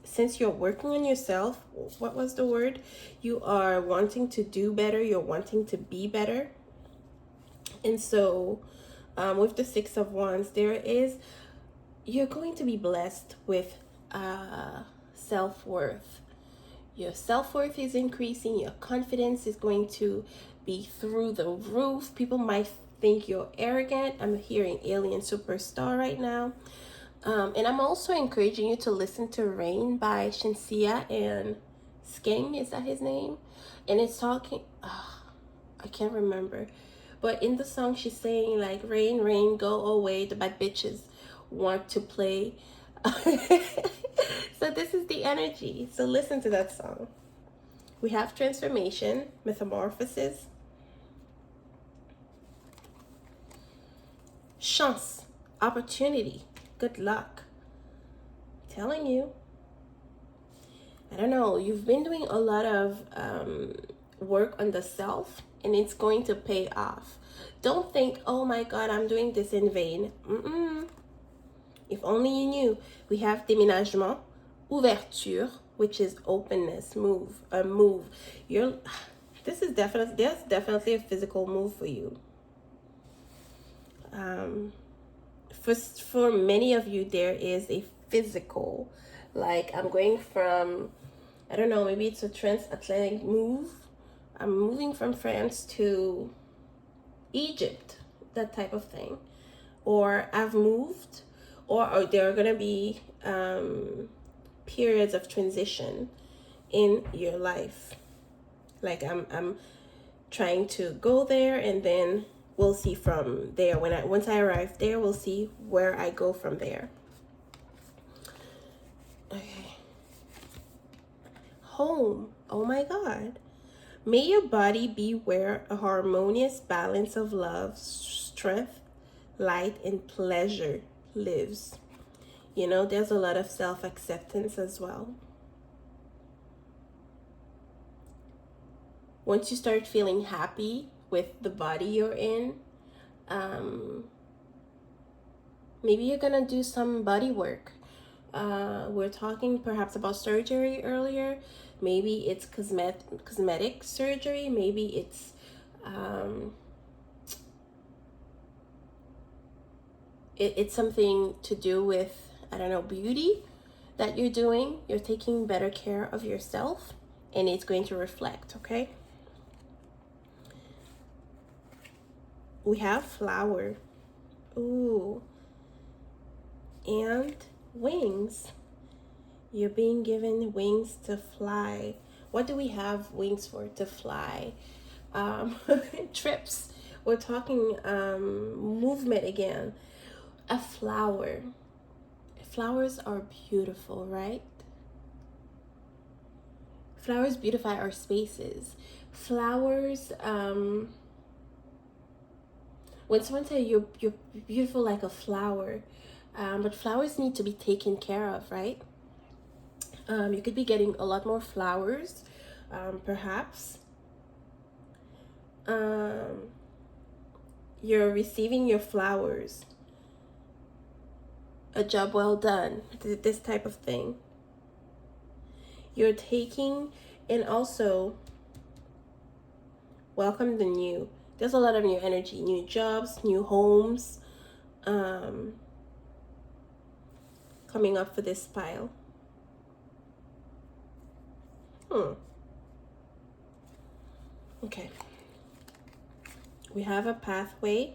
since you're working on yourself, what was the word? You are wanting to do better. You're wanting to be better. And so with the Six of Wands, you're going to be blessed with self-worth. Your self-worth is increasing. Your confidence is going to be through the roof. People might think you're arrogant. I'm hearing Alien Superstar right now. And I'm also encouraging you to listen to Rain by Shinsia and Skeng. Is that his name? And it's talking, I can't remember. But in the song, she's saying like, rain, rain, go away. The bad bitches want to play. So this is the energy. So listen to that song. We have transformation, metamorphosis, chance, opportunity, good luck. I'm telling you. I don't know. You've been doing a lot of work on the self, and it's going to pay off. Don't think, oh my God, I'm doing this in vain. If only you knew. We have déménagement, ouverture, which is openness, move. There's definitely a physical move for you. For many of you, there is a physical, like I'm going from, I don't know, maybe it's a transatlantic move. I'm moving from France to Egypt, that type of thing. Or I've moved, or there are going to be periods of transition in your life. Like I'm trying to go there, and then we'll see from there. Once I arrive there, we'll see where I go from there. Okay. Home. Oh my God. May your body be where a harmonious balance of love, strength, light, and pleasure lives. You know, there's a lot of self-acceptance as well. Once you start feeling happy with the body you're in, maybe you're gonna do some body work. We're talking perhaps about surgery earlier. Maybe it's cosmetic surgery. Maybe it's it's something to do with, I don't know, beauty that you're doing. You're taking better care of yourself, and it's going to reflect, okay? We have flower. Ooh. And wings. You're being given wings to fly. What do we have wings for? To fly. Trips. We're talking movement again. A flower. Flowers are beautiful, right? Flowers beautify our spaces. Flowers, when someone says you're beautiful like a flower, but flowers need to be taken care of, right? You could be getting a lot more flowers, perhaps. You're receiving your flowers. A job well done, this type of thing. You're taking, and also welcome the new. There's a lot of new energy, new jobs, new homes, coming up for this pile. Okay. We have a pathway,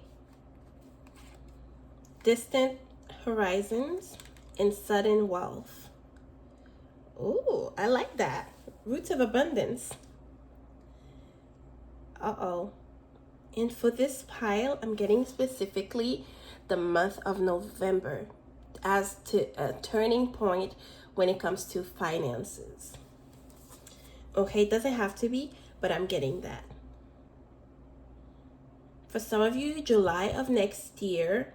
distant horizons, and sudden wealth. Ooh, I like that. Roots of abundance. Uh-oh. And for this pile, I'm getting specifically the month of November as to a turning point when it comes to finances. Okay, it doesn't have to be, but I'm getting that. For some of you, July of next year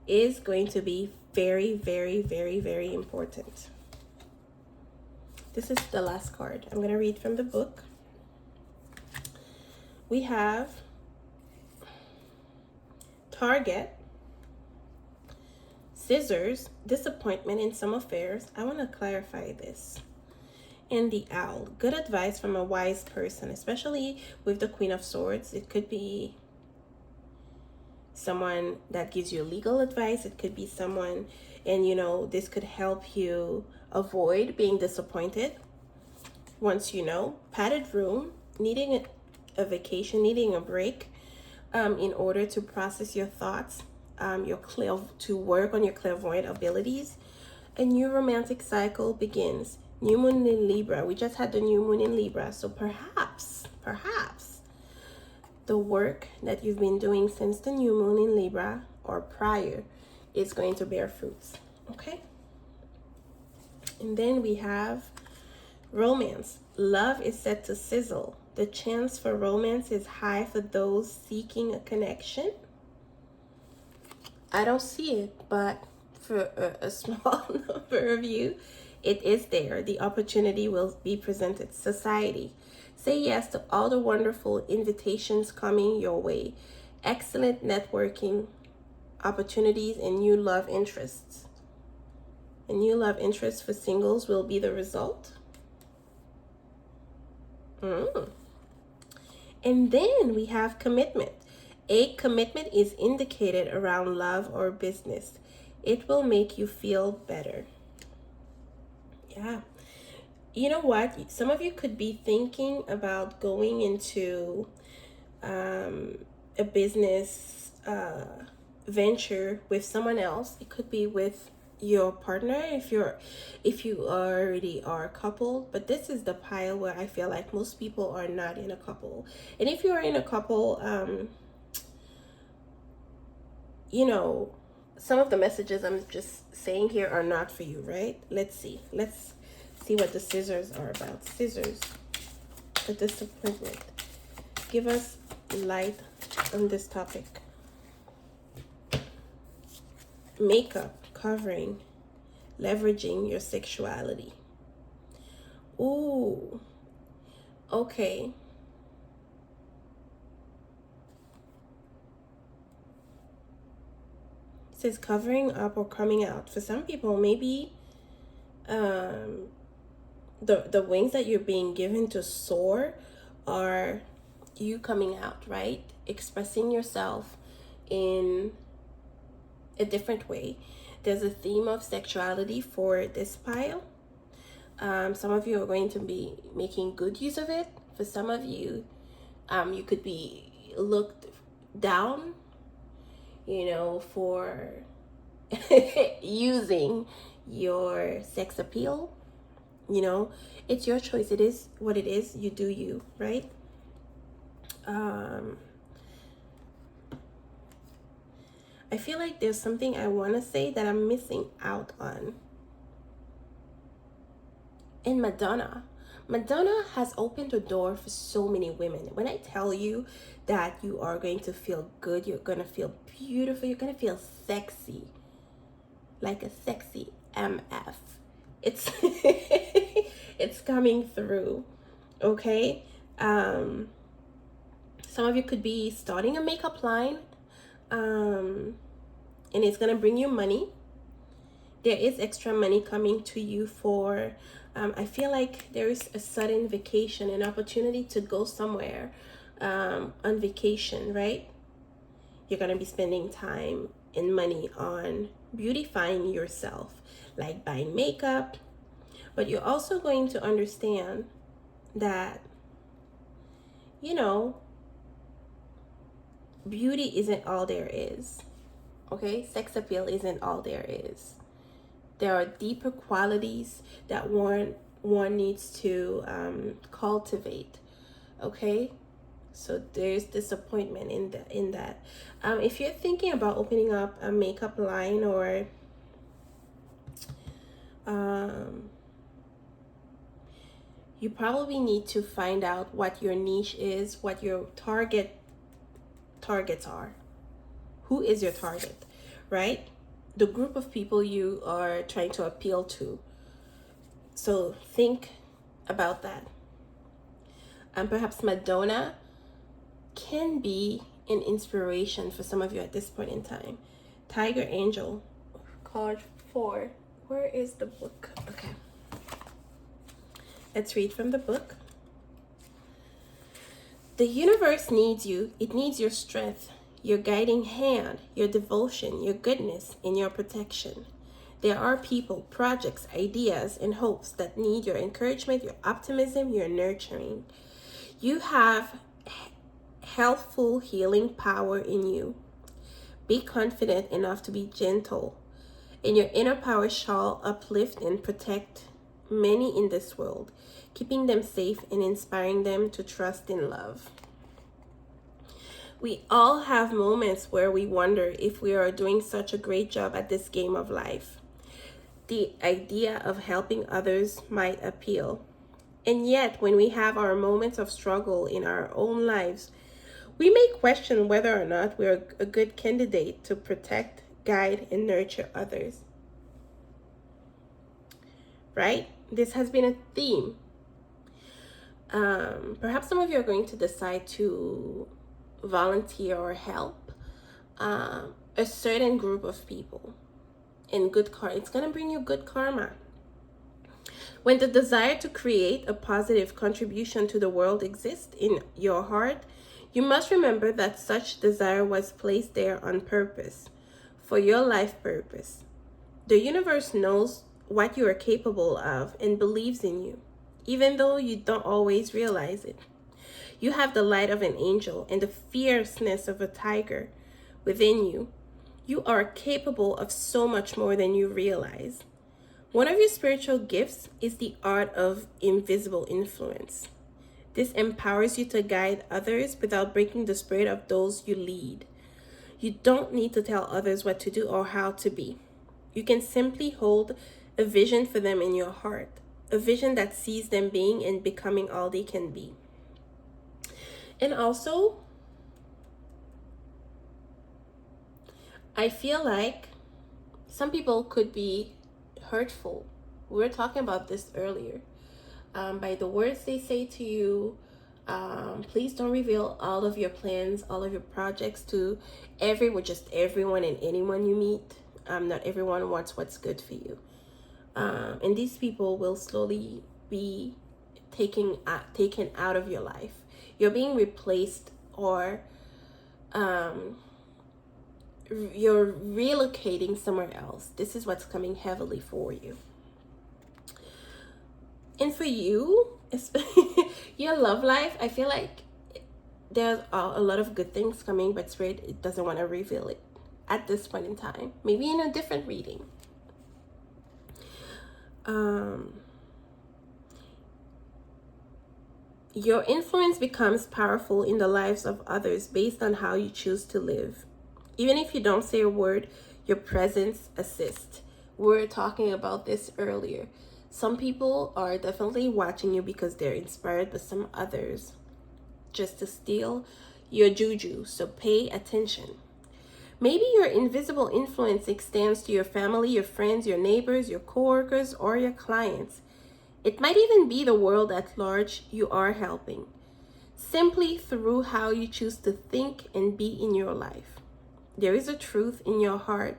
is going to be very, very, very, very important. This is the last card. I'm going to read from the book. We have Target, Scissors, disappointment in some affairs. I want to clarify this. And the Owl, good advice from a wise person, especially with the Queen of Swords. It could be someone that gives you legal advice. It could be someone, and you know, this could help you avoid being disappointed. Once you know, padded room, needing a vacation, needing a break, in order to process your thoughts, to work on your clairvoyant abilities. A new romantic cycle begins. New moon in Libra. We just had the new moon in Libra, so perhaps the work that you've been doing since the new moon in Libra or prior is going to bear fruits. Okay? And then we have romance. Love is set to sizzle. The chance for romance is high for those seeking a connection. I don't see it, but for a small number of you, it is there. The opportunity will be presented. Society. Say yes to all the wonderful invitations coming your way. Excellent networking opportunities and new love interests. A new love interest for singles will be the result. And then we have commitment. A commitment is indicated around love or business. It will make you feel better. Yeah. You know what? Some of you could be thinking about going into a business venture with someone else. It could be with your partner if you already are coupled, but this is the pile where I feel like most people are not in a couple. And if you are in a couple, you know, some of the messages I'm just saying here are not for you, right? Let's see what the scissors are about. Scissors, the disappointment. Give us light on this topic. Makeup, covering, leveraging your sexuality. Ooh, okay. It says covering up or coming out. For some people, maybe the wings that you're being given to soar are you coming out, right? Expressing yourself in a different way. There's a theme of sexuality for this pile. Some of you are going to be making good use of it. For some of you, you could be looked down, you know, for using your sex appeal. You know, it's your choice. It is what it is. You do you, right? I feel like there's something I want to say that I'm missing out on. And Madonna has opened the door for so many women. When I tell you that you are going to feel good, you're going to feel beautiful, you're going to feel sexy, like a sexy MF. It's it's coming through, okay? Some of you could be starting a makeup line, and it's gonna bring you money. There is extra money coming to you for, I feel like there is a sudden vacation, an opportunity to go somewhere on vacation, right? You're gonna be spending time and money on beautifying yourself, like buying makeup, but you're also going to understand that, you know, beauty isn't all there is, okay? Sex appeal isn't all there is. There are deeper qualities that one needs to cultivate, okay? So there's disappointment in that. If you're thinking about opening up a makeup line or you probably need to find out what your niche is, what your targets are. Who is your target, right? The group of people you are trying to appeal to. So think about that. And perhaps Madonna can be an inspiration for some of you at this point in time. Tiger Angel, card 4. Where is the book? Okay. Let's read from the book. The universe needs you. It needs your strength, your guiding hand, your devotion, your goodness, and your protection. There are people, projects, ideas, and hopes that need your encouragement, your optimism, your nurturing. You have healthful healing power in you. Be confident enough to be gentle, and your inner power shall uplift and protect many in this world, keeping them safe and inspiring them to trust in love. We all have moments where we wonder if we are doing such a great job at this game of life. The idea of helping others might appeal. And yet, when we have our moments of struggle in our own lives, we may question whether or not we're a good candidate to protect, guide, and nurture others. Right? This has been a theme. Perhaps some of you are going to decide to volunteer or help a certain group of people in good karma. It's going to bring you good karma. When the desire to create a positive contribution to the world exists in your heart, you must remember that such desire was placed there on purpose, for your life purpose. The universe knows what you are capable of and believes in you, even though you don't always realize it. You have the light of an angel and the fierceness of a tiger within you. You are capable of so much more than you realize. One of your spiritual gifts is the art of invisible influence. This empowers you to guide others without breaking the spirit of those you lead. You don't need to tell others what to do or how to be. You can simply hold a vision for them in your heart, a vision that sees them being and becoming all they can be. And also, I feel like some people could be hurtful. We were talking about this earlier. By the words they say to you, please don't reveal all of your plans, all of your projects to just everyone and anyone you meet. Not everyone wants what's good for you. And these people will slowly be taken out of your life. You're being replaced, or you're relocating somewhere else. This is what's coming heavily for you. And for you, your love life, I feel like there's a lot of good things coming, but Spirit doesn't want to reveal it at this point in time. Maybe in a different reading. Your influence becomes powerful in the lives of others based on how you choose to live. Even if you don't say a word, your presence assists. We were talking about this earlier. Some people are definitely watching you because they're inspired, but some others just to steal your juju. So pay attention. Maybe your invisible influence extends to your family, your friends, your neighbors, your coworkers, or your clients. It might even be the world at large you are helping, simply through how you choose to think and be in your life. There is a truth in your heart,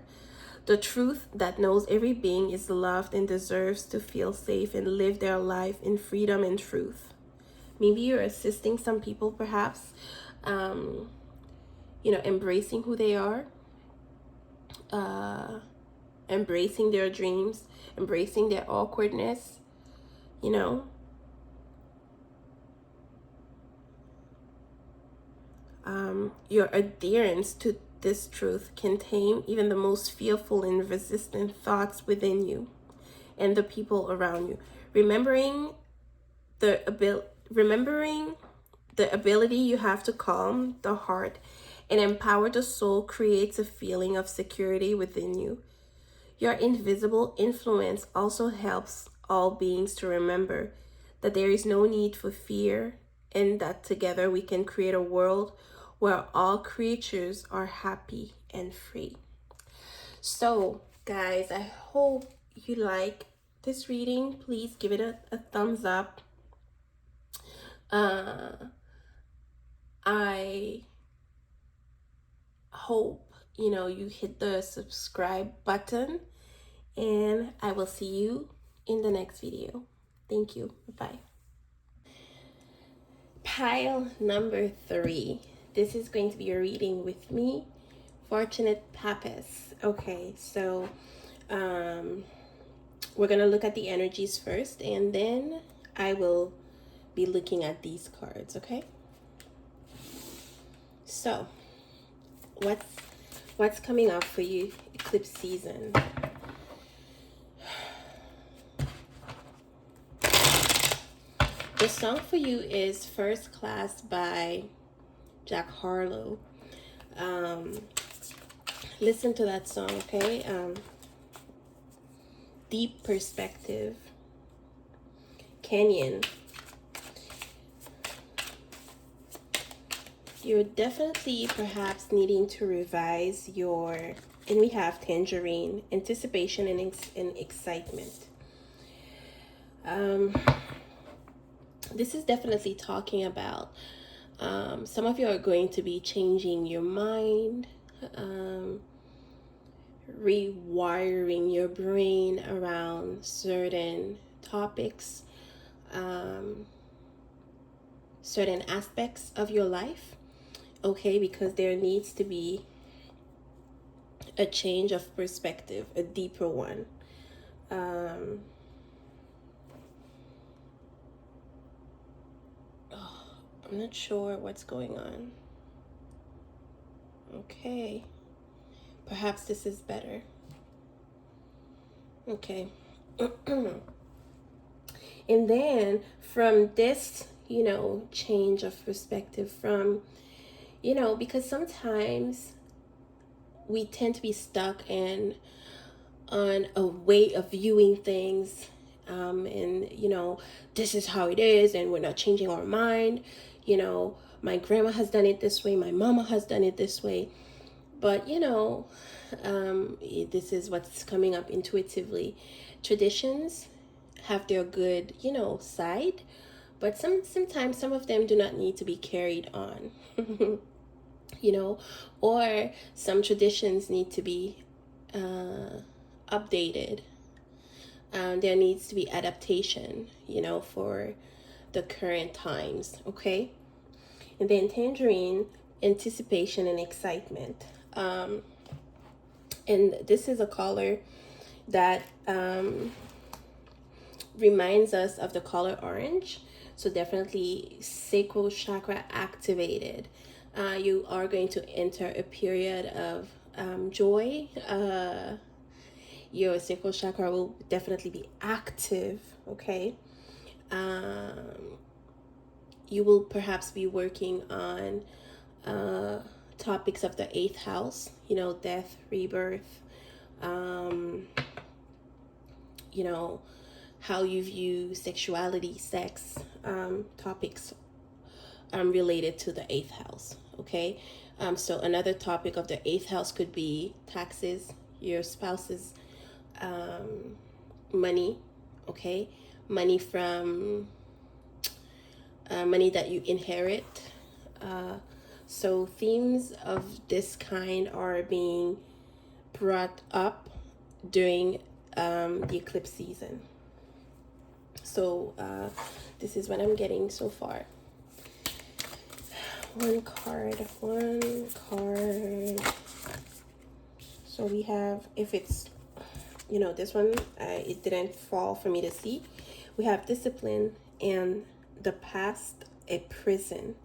the truth that knows every being is loved and deserves to feel safe and live their life in freedom and truth. Maybe you're assisting some people, perhaps, embracing who they are, embracing their dreams, embracing their awkwardness, your adherence to this truth can tame even the most fearful and resistant thoughts within you and the people around you. Remembering the ability you have to calm the heart and empower the soul creates a feeling of security within you. Your invisible influence also helps all beings to remember that there is no need for fear, and that together we can create a world where all creatures are happy and free. So, guys, I hope you like this reading. Please give it a thumbs up. I hope you hit the subscribe button, and I will see you in the next video. Thank you. Bye. Pile number 3. This is going to be a reading with me, Fortunate Pappas. Okay, so we're going to look at the energies first, and then I will be looking at these cards, okay? So, what's coming up for you, eclipse season? The song for you is First Class by Jack Harlow. Listen to that song, okay? Deep Perspective. Kenyan. You're definitely perhaps needing to revise your, and we have Tangerine, anticipation and excitement. This is definitely talking about some of you are going to be changing your mind, rewiring your brain around certain topics, certain aspects of your life, okay, because there needs to be a change of perspective, a deeper one. I'm not sure what's going on. Okay. Perhaps this is better. Okay. And then from this, change of perspective from, because sometimes we tend to be stuck on a way of viewing things, and this is how it is, and we're not changing our mind. My grandma has done it this way, my mama has done it this way, but this is what's coming up intuitively. Traditions have their good side, but sometimes some of them do not need to be carried on. Or some traditions need to be updated. There needs to be adaptation, for the current times, okay? And then Tangerine, anticipation and excitement. And this is a color that reminds us of the color orange. So definitely sacral chakra activated. You are going to enter a period of joy. Your sacral chakra will definitely be active, okay? You will perhaps be working on topics of the 8th house, death, rebirth, how you view sexuality, sex, topics related to the 8th house, okay? So another topic of the 8th house could be taxes, your spouse's money, okay? Money from money that you inherit. So themes of this kind are being brought up during the eclipse season. So this is what I'm getting so far. One card. So we have, if it's, this one, it didn't fall for me to see. We have discipline and the past, a prison,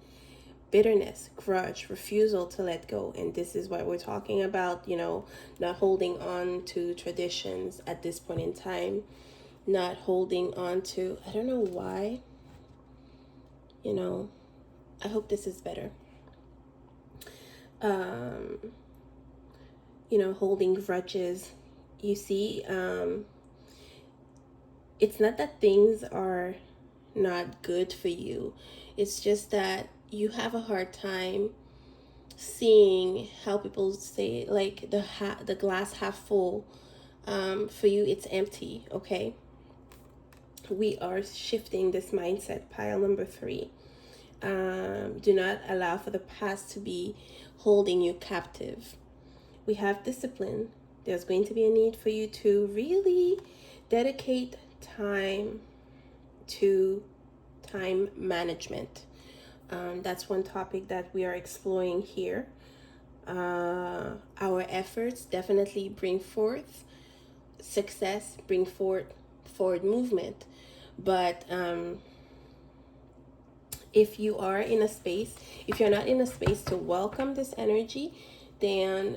bitterness, grudge, refusal to let go. And this is what we're talking about, not holding on to traditions at this point in time, not holding on to, I don't know why, I hope this is better. Holding grudges. You see, it's not that things are not good for you. It's just that you have a hard time seeing how people say, like, the glass half full. For you, it's empty, okay? We are shifting this mindset, pile number 3. Do not allow for the past to be holding you captive. We have discipline. There's going to be a need for you to really dedicate time to time management. That's one topic that we are exploring here. Our efforts definitely bring forth success, bring forward movement. But if you are in a space, if you're not in a space to welcome this energy, then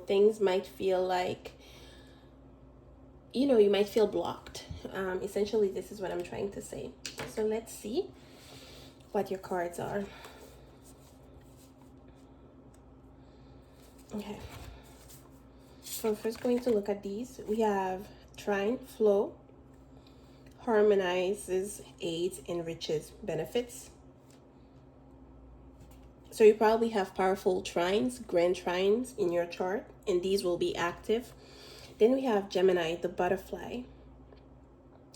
things might feel like, you might feel blocked. Essentially, this is what I'm trying to say. So let's see what your cards are. Okay. So we're first going to look at these. We have trine, flow, harmonizes, aids, enriches, benefits. So you probably have powerful trines, grand trines in your chart, and these will be active. Then we have Gemini, the butterfly.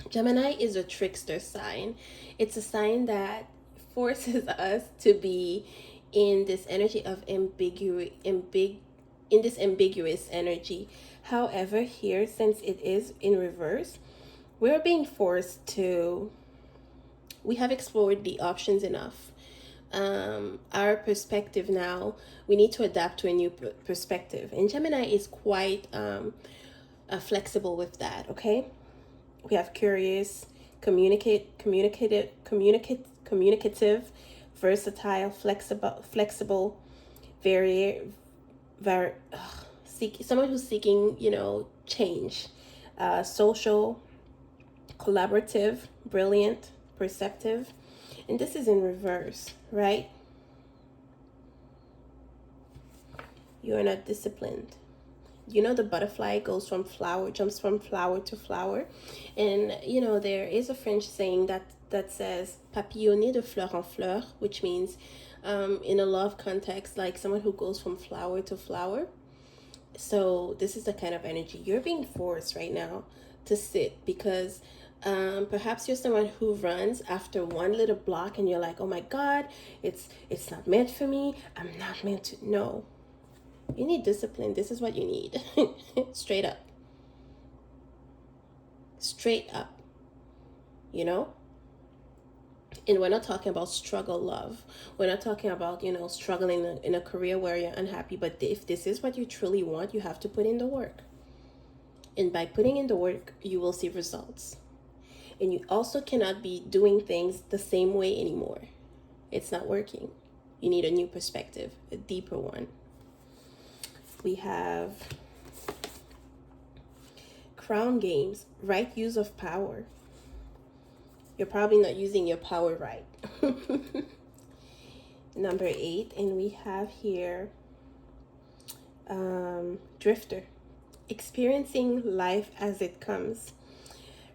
Gemini is a trickster sign. It's a sign that forces us to be in this energy of in this ambiguous energy. However, here, since it is in reverse, we're being forced to, we have explored the options enough. Our perspective now, we need to adapt to a new perspective. And Gemini is quite flexible with that, okay? We have curious, communicative, versatile, flexible, very, someone who's seeking, change, social, collaborative, brilliant, perceptive, and this is in reverse, right? You are not disciplined. The butterfly goes from flower, jumps from flower to flower, and there is a French saying that says papillonner de fleur en fleur, which means in a love context, like someone who goes from flower to flower. So this is the kind of energy you're being forced right now to sit, because perhaps you're someone who runs after one little block and you're like, oh my god, it's not meant for me, I'm not meant to. No, you need discipline. This is what you need. Straight up. Straight up. And we're not talking about struggle love. We're not talking about, struggling in a career where you're unhappy. But if this is what you truly want, you have to put in the work. And by putting in the work, you will see results. And you also cannot be doing things the same way anymore. It's not working. You need a new perspective, a deeper one. We have crown games, right use of power. You're probably not using your power right. Number 8, and we have here drifter, experiencing life as it comes.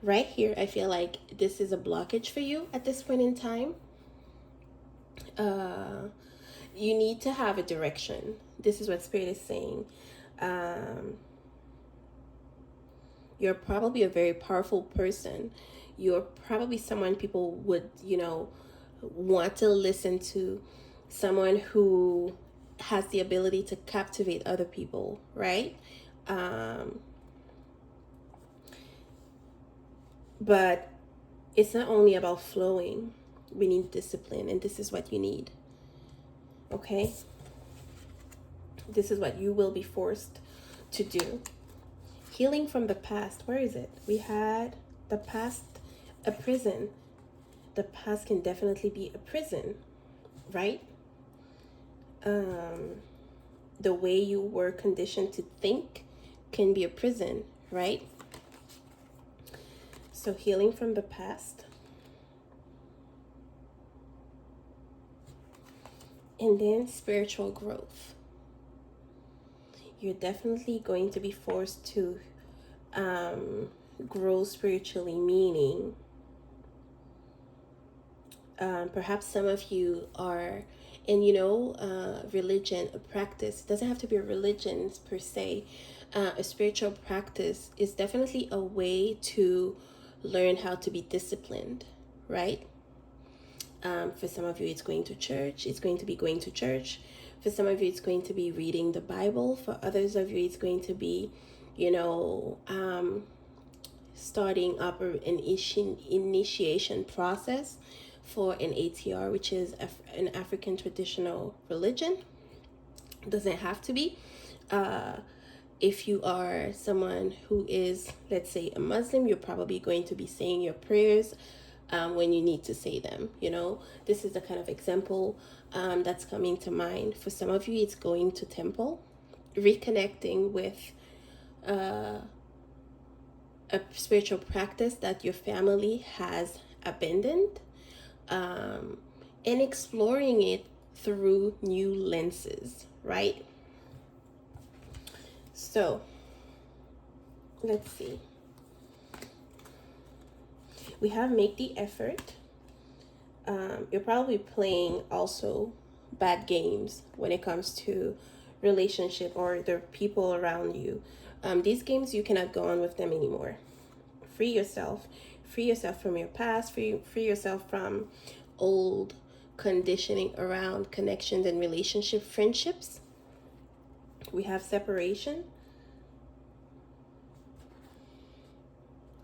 Right here, I feel like this is a blockage for you at this point in time. You need to have a direction. This is what Spirit is saying. You're probably a very powerful person. You're probably someone people would, want to listen to. Someone who has the ability to captivate other people, right? But it's not only about flowing. We need discipline, and this is what you need. Okay? This is what you will be forced to do. Healing from the past. Where is it? We had the past, a prison. The past can definitely be a prison, right? The way you were conditioned to think can be a prison, right? So healing from the past. And then spiritual growth. You're definitely going to be forced to grow spiritually, meaning perhaps some of you are, and religion, a practice, it doesn't have to be a religion per se. A spiritual practice is definitely a way to learn how to be disciplined, right? For some of you, it's going to church. It's going to be going to church. For some of you, it's going to be reading the Bible. For others of you, it's going to be, starting up an initiation process for an ATR, which is an African traditional religion. It doesn't have to be. If you are someone who is, let's say, a Muslim, you're probably going to be saying your prayers when you need to say them. This is the kind of example that's coming to mind. For some of you, it's going to temple, reconnecting with a spiritual practice that your family has abandoned, and exploring it through new lenses, right? So let's see. We have make the effort. You're probably playing also bad games when it comes to relationship or the people around you. These games, you cannot go on with them anymore. Free yourself. Free yourself from your past. Free yourself from old conditioning around connections and relationship friendships. We have separation.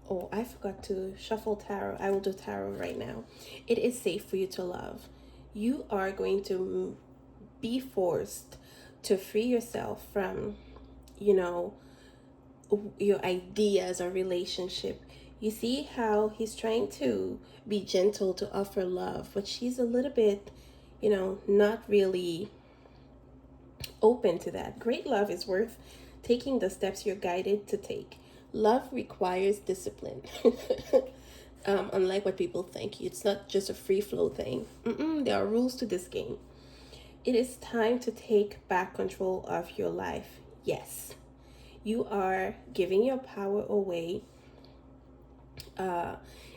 Oh, I forgot to shuffle tarot. I will do tarot right now. It is safe for you to love. You are going to be forced to free yourself from, you know, your ideas or relationship. You see how he's trying to be gentle to offer love, but she's a little bit, not really open to that. Great love is worth taking the steps you're guided to take. Love requires discipline. Unlike what people think, it's not just a free flow thing. There are rules to this game. It is time to take back control of your life. Yes, you are giving your power away,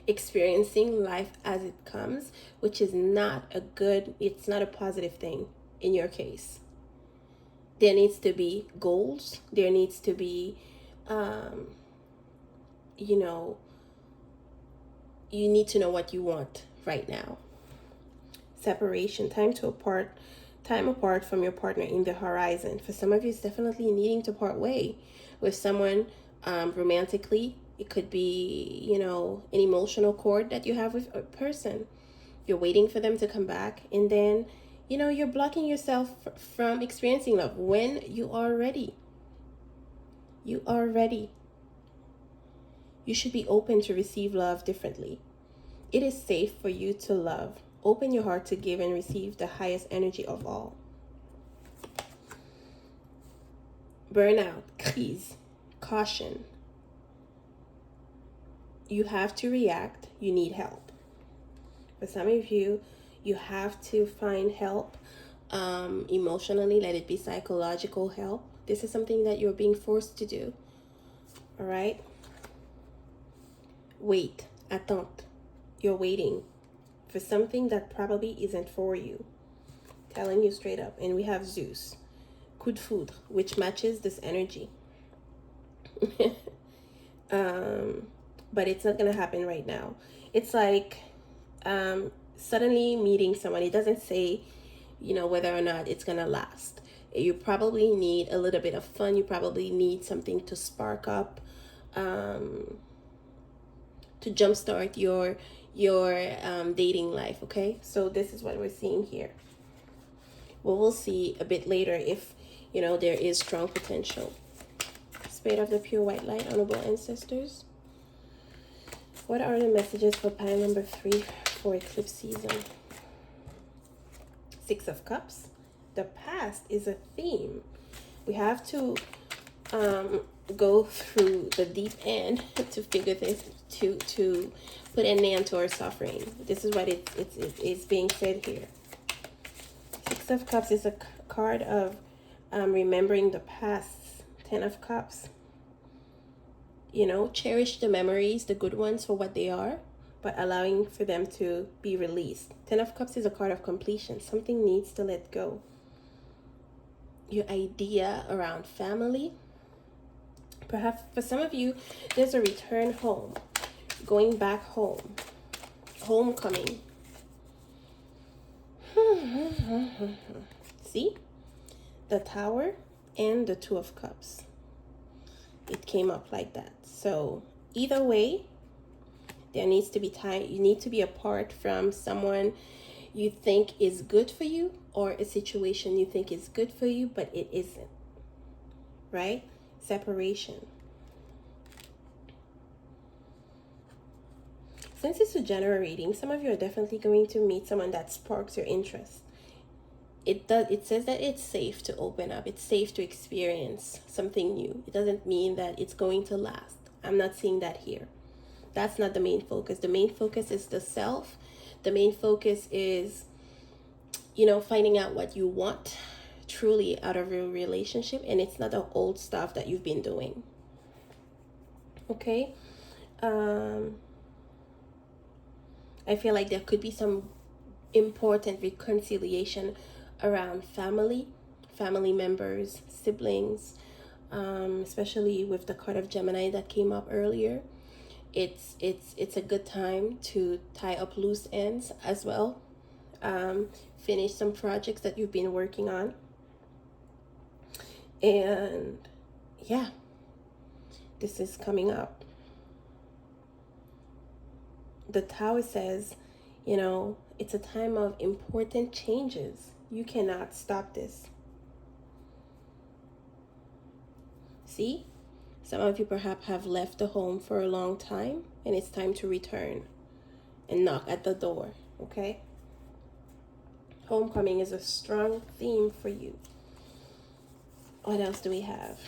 experiencing life as it comes, which is it's not a positive thing in your case. There needs to be goals. There needs to be, you need to know what you want right now. Separation, time apart from your partner in the horizon. For some of you, it's definitely needing to part way with someone romantically. It could be, an emotional cord that you have with a person. You're waiting for them to come back, and then, you're blocking yourself from experiencing love when you are ready. You are ready. You should be open to receive love differently. It is safe for you to love. Open your heart to give and receive the highest energy of all. Burnout, crise, caution. You have to react. You need help. For some of you, you have to find help emotionally. Let it be psychological help. This is something that you're being forced to do. All right? Wait. Attente. You're waiting for something that probably isn't for you. Telling you straight up. And we have Zeus. Coup de foudre, which matches this energy. But it's not going to happen right now. It's like suddenly meeting someone. It doesn't say, whether or not it's going to last. You probably need a little bit of fun. You probably need something to spark up, to jumpstart your dating life. Okay, so this is what we're seeing here. Well, we'll see a bit later if there is strong potential. Spade of the pure white light, honorable ancestors. What are the messages for pile number 3 for eclipse season? 6 of Cups. The past is a theme. We have to go through the deep end to figure this, to put an end to our suffering. This is what it's being said here. 6 of Cups is a card of remembering the past. 10 of Cups. Cherish the memories, the good ones, for what they are, but allowing for them to be released. 10 of Cups is a card of completion. Something needs to let go. Your idea around family. Perhaps for some of you, there's a return home. Going back home. Homecoming. See? The Tower and the 2 of Cups. It came up like that. So either way, there needs to be time. You need to be apart from someone you think is good for you, or a situation you think is good for you, but it isn't. Right? Separation. Since it's a general reading, some of you are definitely going to meet someone that sparks your interest. It says that it's safe to open up. It's safe to experience something new. It doesn't mean that it's going to last. I'm not seeing that here. That's not the main focus. The main focus is the self. The main focus is, finding out what you want truly out of a relationship, and it's not the old stuff that you've been doing. Okay. I feel like there could be some important reconciliation around family members, siblings, especially with the card of Gemini that came up earlier. It's a good time to tie up loose ends as well. Finish some projects that you've been working on. And yeah, this is coming up. The Tower says, you know, it's a time of important changes. You cannot stop this. See? Some of you perhaps have left the home for a long time, and it's time to return and knock at the door, okay? Homecoming is a strong theme for you. What else do we have?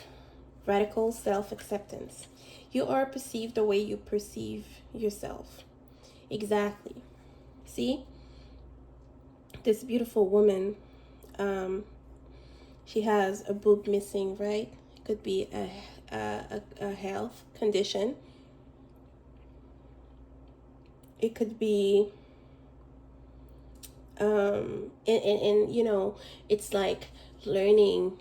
Radical self-acceptance. You are perceived the way you perceive yourself. Exactly. See? This beautiful woman, she has a boob missing, right? It could be a health condition. It could be and you know, it's like learning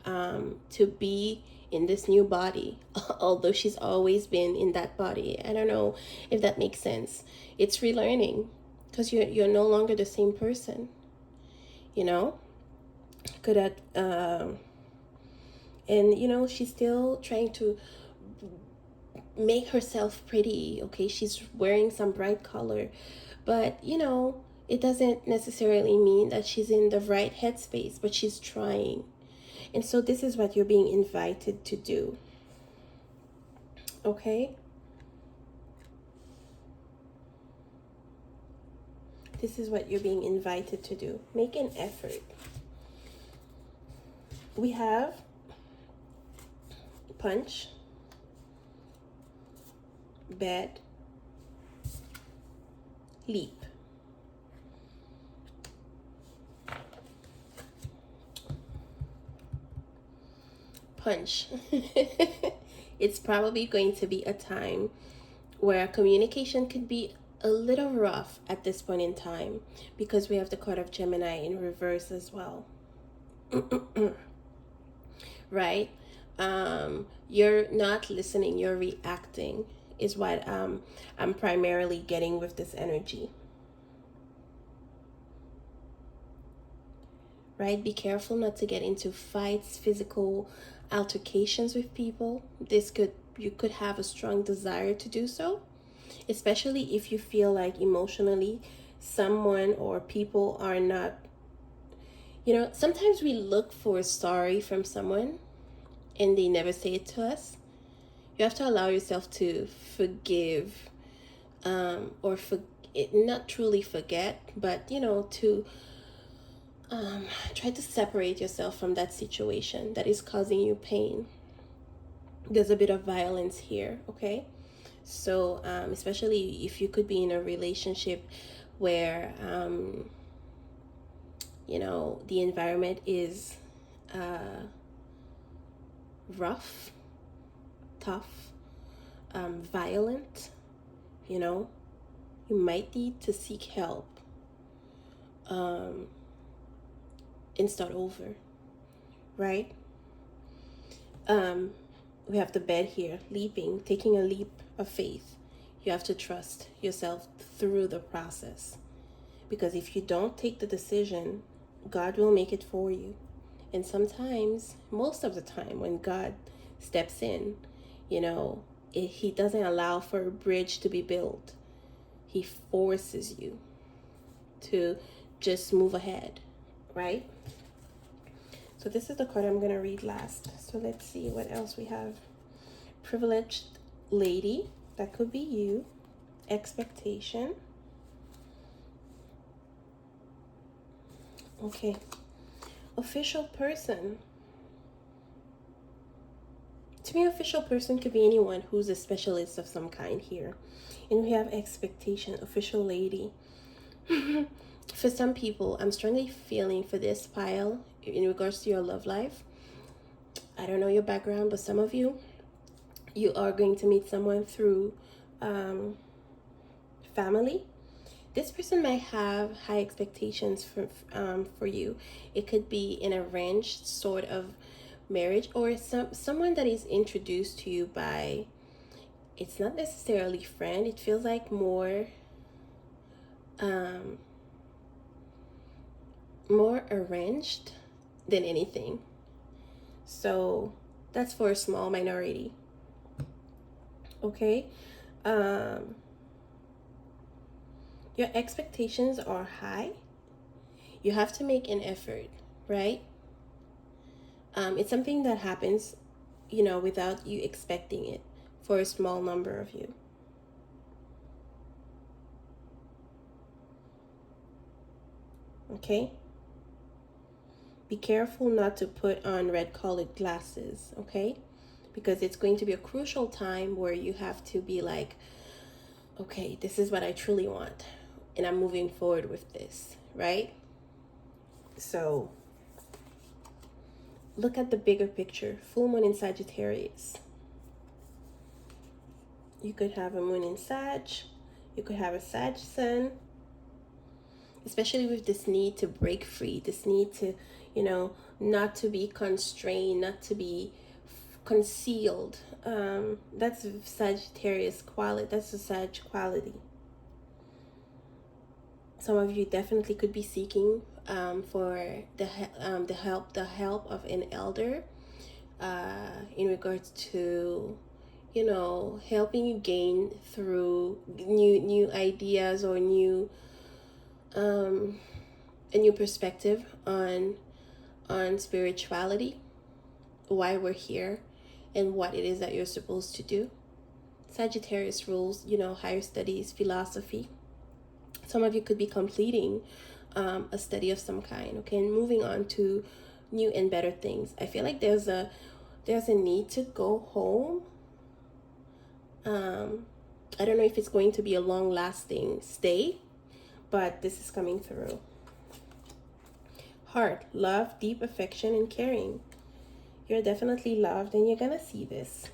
to be in this new body, although she's always been in that body. I don't know if that makes sense. It's relearning, because you're no longer the same person, you know. Could have and you know, she's still trying to make herself pretty. Okay, she's wearing some bright color, but you know, it doesn't necessarily mean that she's in the right headspace, but she's trying. And so this is what you're being invited to do. Okay? This is what you're being invited to do. Make an effort. We have punch, bed, leap. Punch. It's probably going to be a time where communication could be a little rough at this point in time, because we have the card of Gemini in reverse as well. Right? You're not listening, you're reacting, is what I'm primarily getting with this energy. Right? Be careful not to get into fights, physical altercations with people. You could have a strong desire to do so, especially if you feel like emotionally someone or people are not, you know, sometimes we look for sorry from someone and they never say it to us. You have to allow yourself to forgive, or not truly forget, but you know, to try to separate yourself from that situation that is causing you pain. There's a bit of violence here, okay? So especially if you could be in a relationship where you know, the environment is rough, tough, violent, you know, you might need to seek help and start over, right? We have the bed here, leaping, taking a leap of faith. You have to trust yourself through the process, because if you don't take the decision, God will make it for you. And sometimes, most of the time, when God steps in, you know, he doesn't allow for a bridge to be built. He forces you to just move ahead, right? So this is the card I'm going to read last. So let's see what else we have. Privileged lady, that could be you. Expectation. Okay. Official person. To me, official person could be anyone who's a specialist of some kind here. And we have expectation, official lady. For some people, I'm strongly feeling for this pile in regards to your love life. I don't know your background, but some of you, you are going to meet someone through family. This person might have high expectations for you. It could be an arranged sort of marriage, or someone that is introduced to you by, it's not necessarily friend, it feels like more more arranged than anything. So that's for a small minority. Okay. Your expectations are high. You have to make an effort, right? It's something that happens, without you expecting it, for a small number of you. Okay? Be careful not to put on red colored glasses, okay? Because it's going to be a crucial time where you have to be like, okay, this is what I truly want, and I'm moving forward with this, right? So look at the bigger picture. Full moon in Sagittarius. You could have a moon in Sag. You could have a Sag sun. Especially with this need to break free, this need to, not to be constrained, not to be concealed. That's Sagittarius quality. That's a Sag quality. Some of you definitely could be seeking for the help of an elder in regards to, helping you gain through new ideas, or a new perspective on spirituality, why we're here, and what it is that you're supposed to do. Sagittarius rules, higher studies, philosophy. Some of you could be completing a study of some kind, okay, and moving on to new and better things. I feel like there's a need to go home. I don't know if it's going to be a long lasting stay, but this is coming through. Heart, love, deep affection, and caring. You're definitely loved, and you're gonna see this.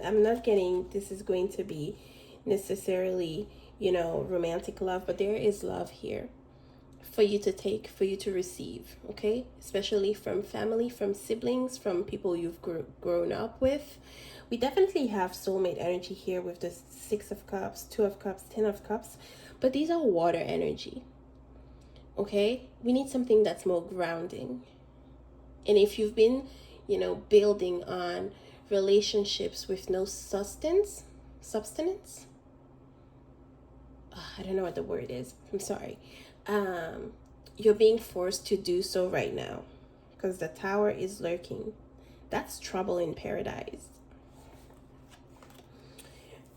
I'm not getting this is going to be necessarily, romantic love, but there is love here for you to take, for you to receive, okay? Especially from family, from siblings, from people you've grown up with. We definitely have soulmate energy here with the 6 of Cups, 2 of Cups, 10 of Cups, but these are water energy, okay? We need something that's more grounding. And if you've been, building on relationships with no substance, I don't know what the word is, I'm sorry. You're being forced to do so right now, because the Tower is lurking. That's trouble in paradise.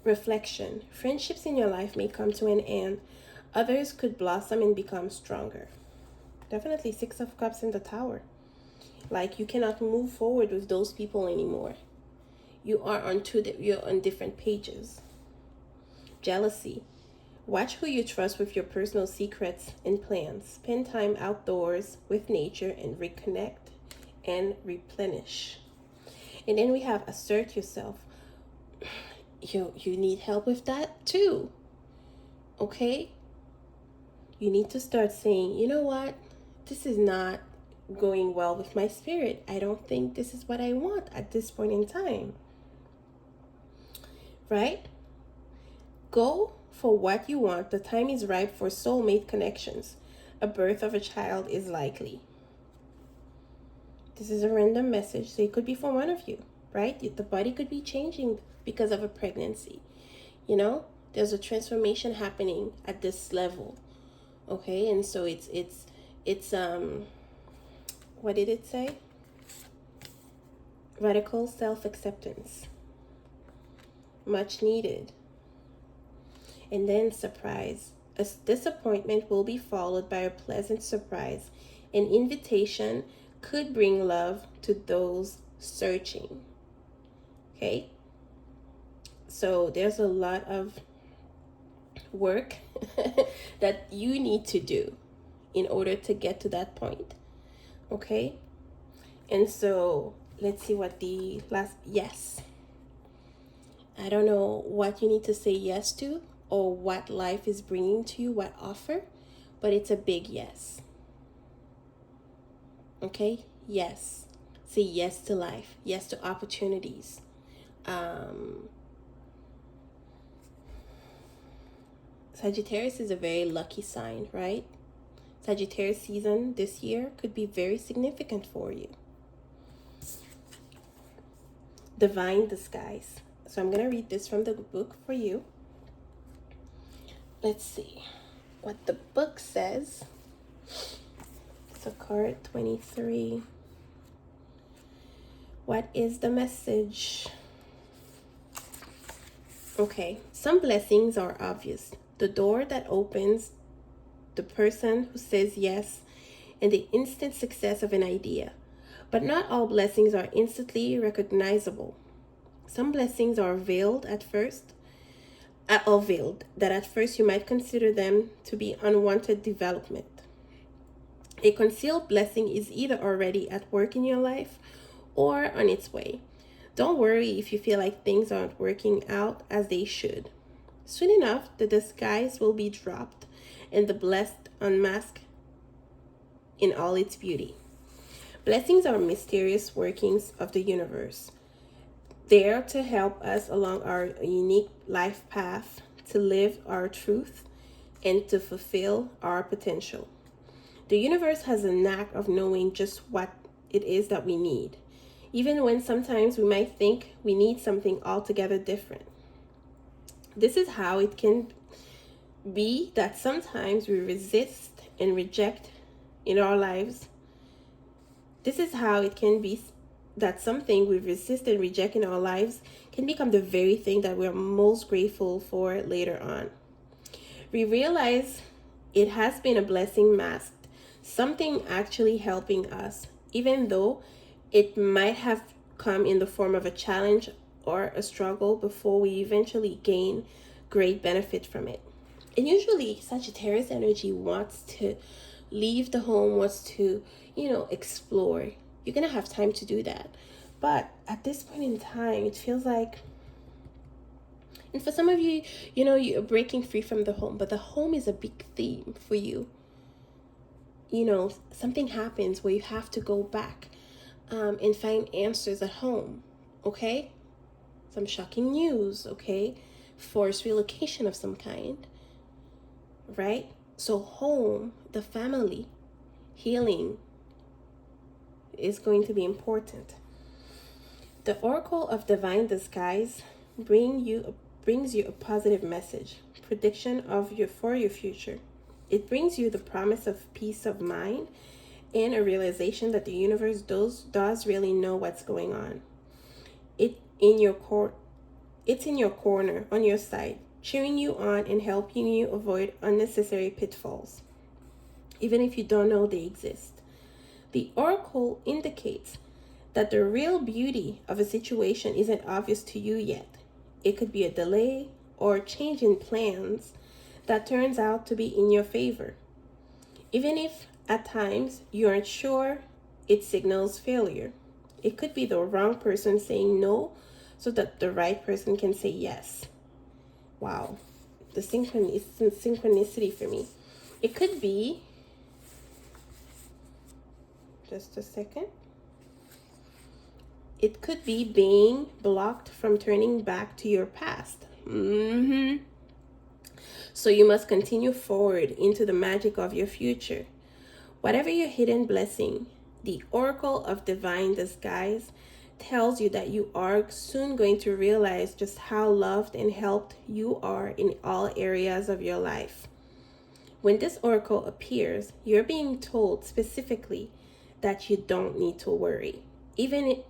Reflection. Friendships in your life may come to an end. Others could blossom and become stronger. Definitely 6 of Cups in the Tower. Like, you cannot move forward with those people anymore. You're on different pages. Jealousy. Watch who you trust with your personal secrets and plans. Spend time outdoors with nature and reconnect and replenish. And then we have assert yourself. You need help with that too. Okay? You need to start saying, you know what? This is not going well with my spirit. I don't think this is what I want at this point in time. Right? Go for what you want. The time is ripe for soulmate connections. A birth of a child is likely. This is a random message, so it could be for one of you, right? The body could be changing because of a pregnancy. There's a transformation happening at this level. Okay, and so it's what did it say? Radical self-acceptance. Much needed. And then surprise. A disappointment will be followed by a pleasant surprise. An invitation could bring love to those searching. Okay? So there's a lot of work that you need to do. in order to get to that point. Okay? And so let's see what the last yes. I don't know what you need to say yes to or what life is bringing to you, what offer, but it's a big yes. Okay? Yes. Say yes to life, yes to opportunities. Sagittarius is a very lucky sign, right? Sagittarius season this year could be very significant for you. Divine disguise. So I'm going to read this from the book for you. Let's see what the book says. So card 23. What is the message? Okay, some blessings are obvious. The door that opens, the person who says yes, and the instant success of an idea. But not all blessings are instantly recognizable. Some blessings are veiled, that at first you might consider them to be unwanted development. A concealed blessing is either already at work in your life or on its way. Don't worry if you feel like things aren't working out as they should. Soon enough, the disguise will be dropped and the blessed unmasked in all its beauty. Blessings are mysterious workings of the universe. They are to help us along our unique life path, to live our truth, and to fulfill our potential. The universe has a knack of knowing just what it is that we need, even when sometimes we might think we need something altogether different. This is how it can be that sometimes we resist and reject in our lives. This is how it can be that something we resist and reject in our lives can become the very thing that we're most grateful for later on. We realize it has been a blessing masked, something actually helping us, even though it might have come in the form of a challenge or a struggle before we eventually gain great benefit from it. And usually Sagittarius energy wants to leave the home, wants to, explore. You're going to have time to do that. But at this point in time, it feels like, and for some of you, you're breaking free from the home, but the home is a big theme for you. Something happens where you have to go back and find answers at home, okay? Some shocking news, okay? Forced relocation of some kind, right? So home, the family, healing is going to be important. The Oracle of Divine Disguise brings you a positive message, prediction for your future. It brings you the promise of peace of mind and a realization that the universe does really know what's going on. It's in your corner, on your side, cheering you on and helping you avoid unnecessary pitfalls, even if you don't know they exist. The oracle indicates that the real beauty of a situation isn't obvious to you yet. It could be a delay or a change in plans that turns out to be in your favor. Even if at times you aren't sure, it signals failure. It could be the wrong person saying no so that the right person can say yes. Wow, the synchronicity for me. It could be, just a second. It could be being blocked from turning back to your past. So you must continue forward into the magic of your future. Whatever your hidden blessing, the Oracle of Divine Disguise tells you that you are soon going to realize just how loved and helped you are in all areas of your life. When this oracle appears, you're being told specifically that you don't need to worry. Even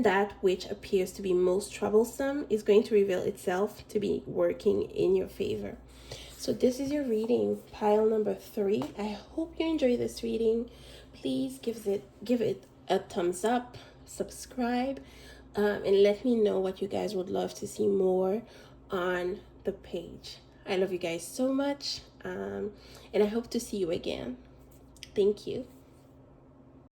that which appears to be most troublesome is going to reveal itself to be working in your favor. So this is your reading, pile number 3. I hope you enjoy this reading. Please give it a thumbs up, subscribe, and let me know what you guys would love to see more on the page. I love you guys so much, and I hope to see you again. Thank you.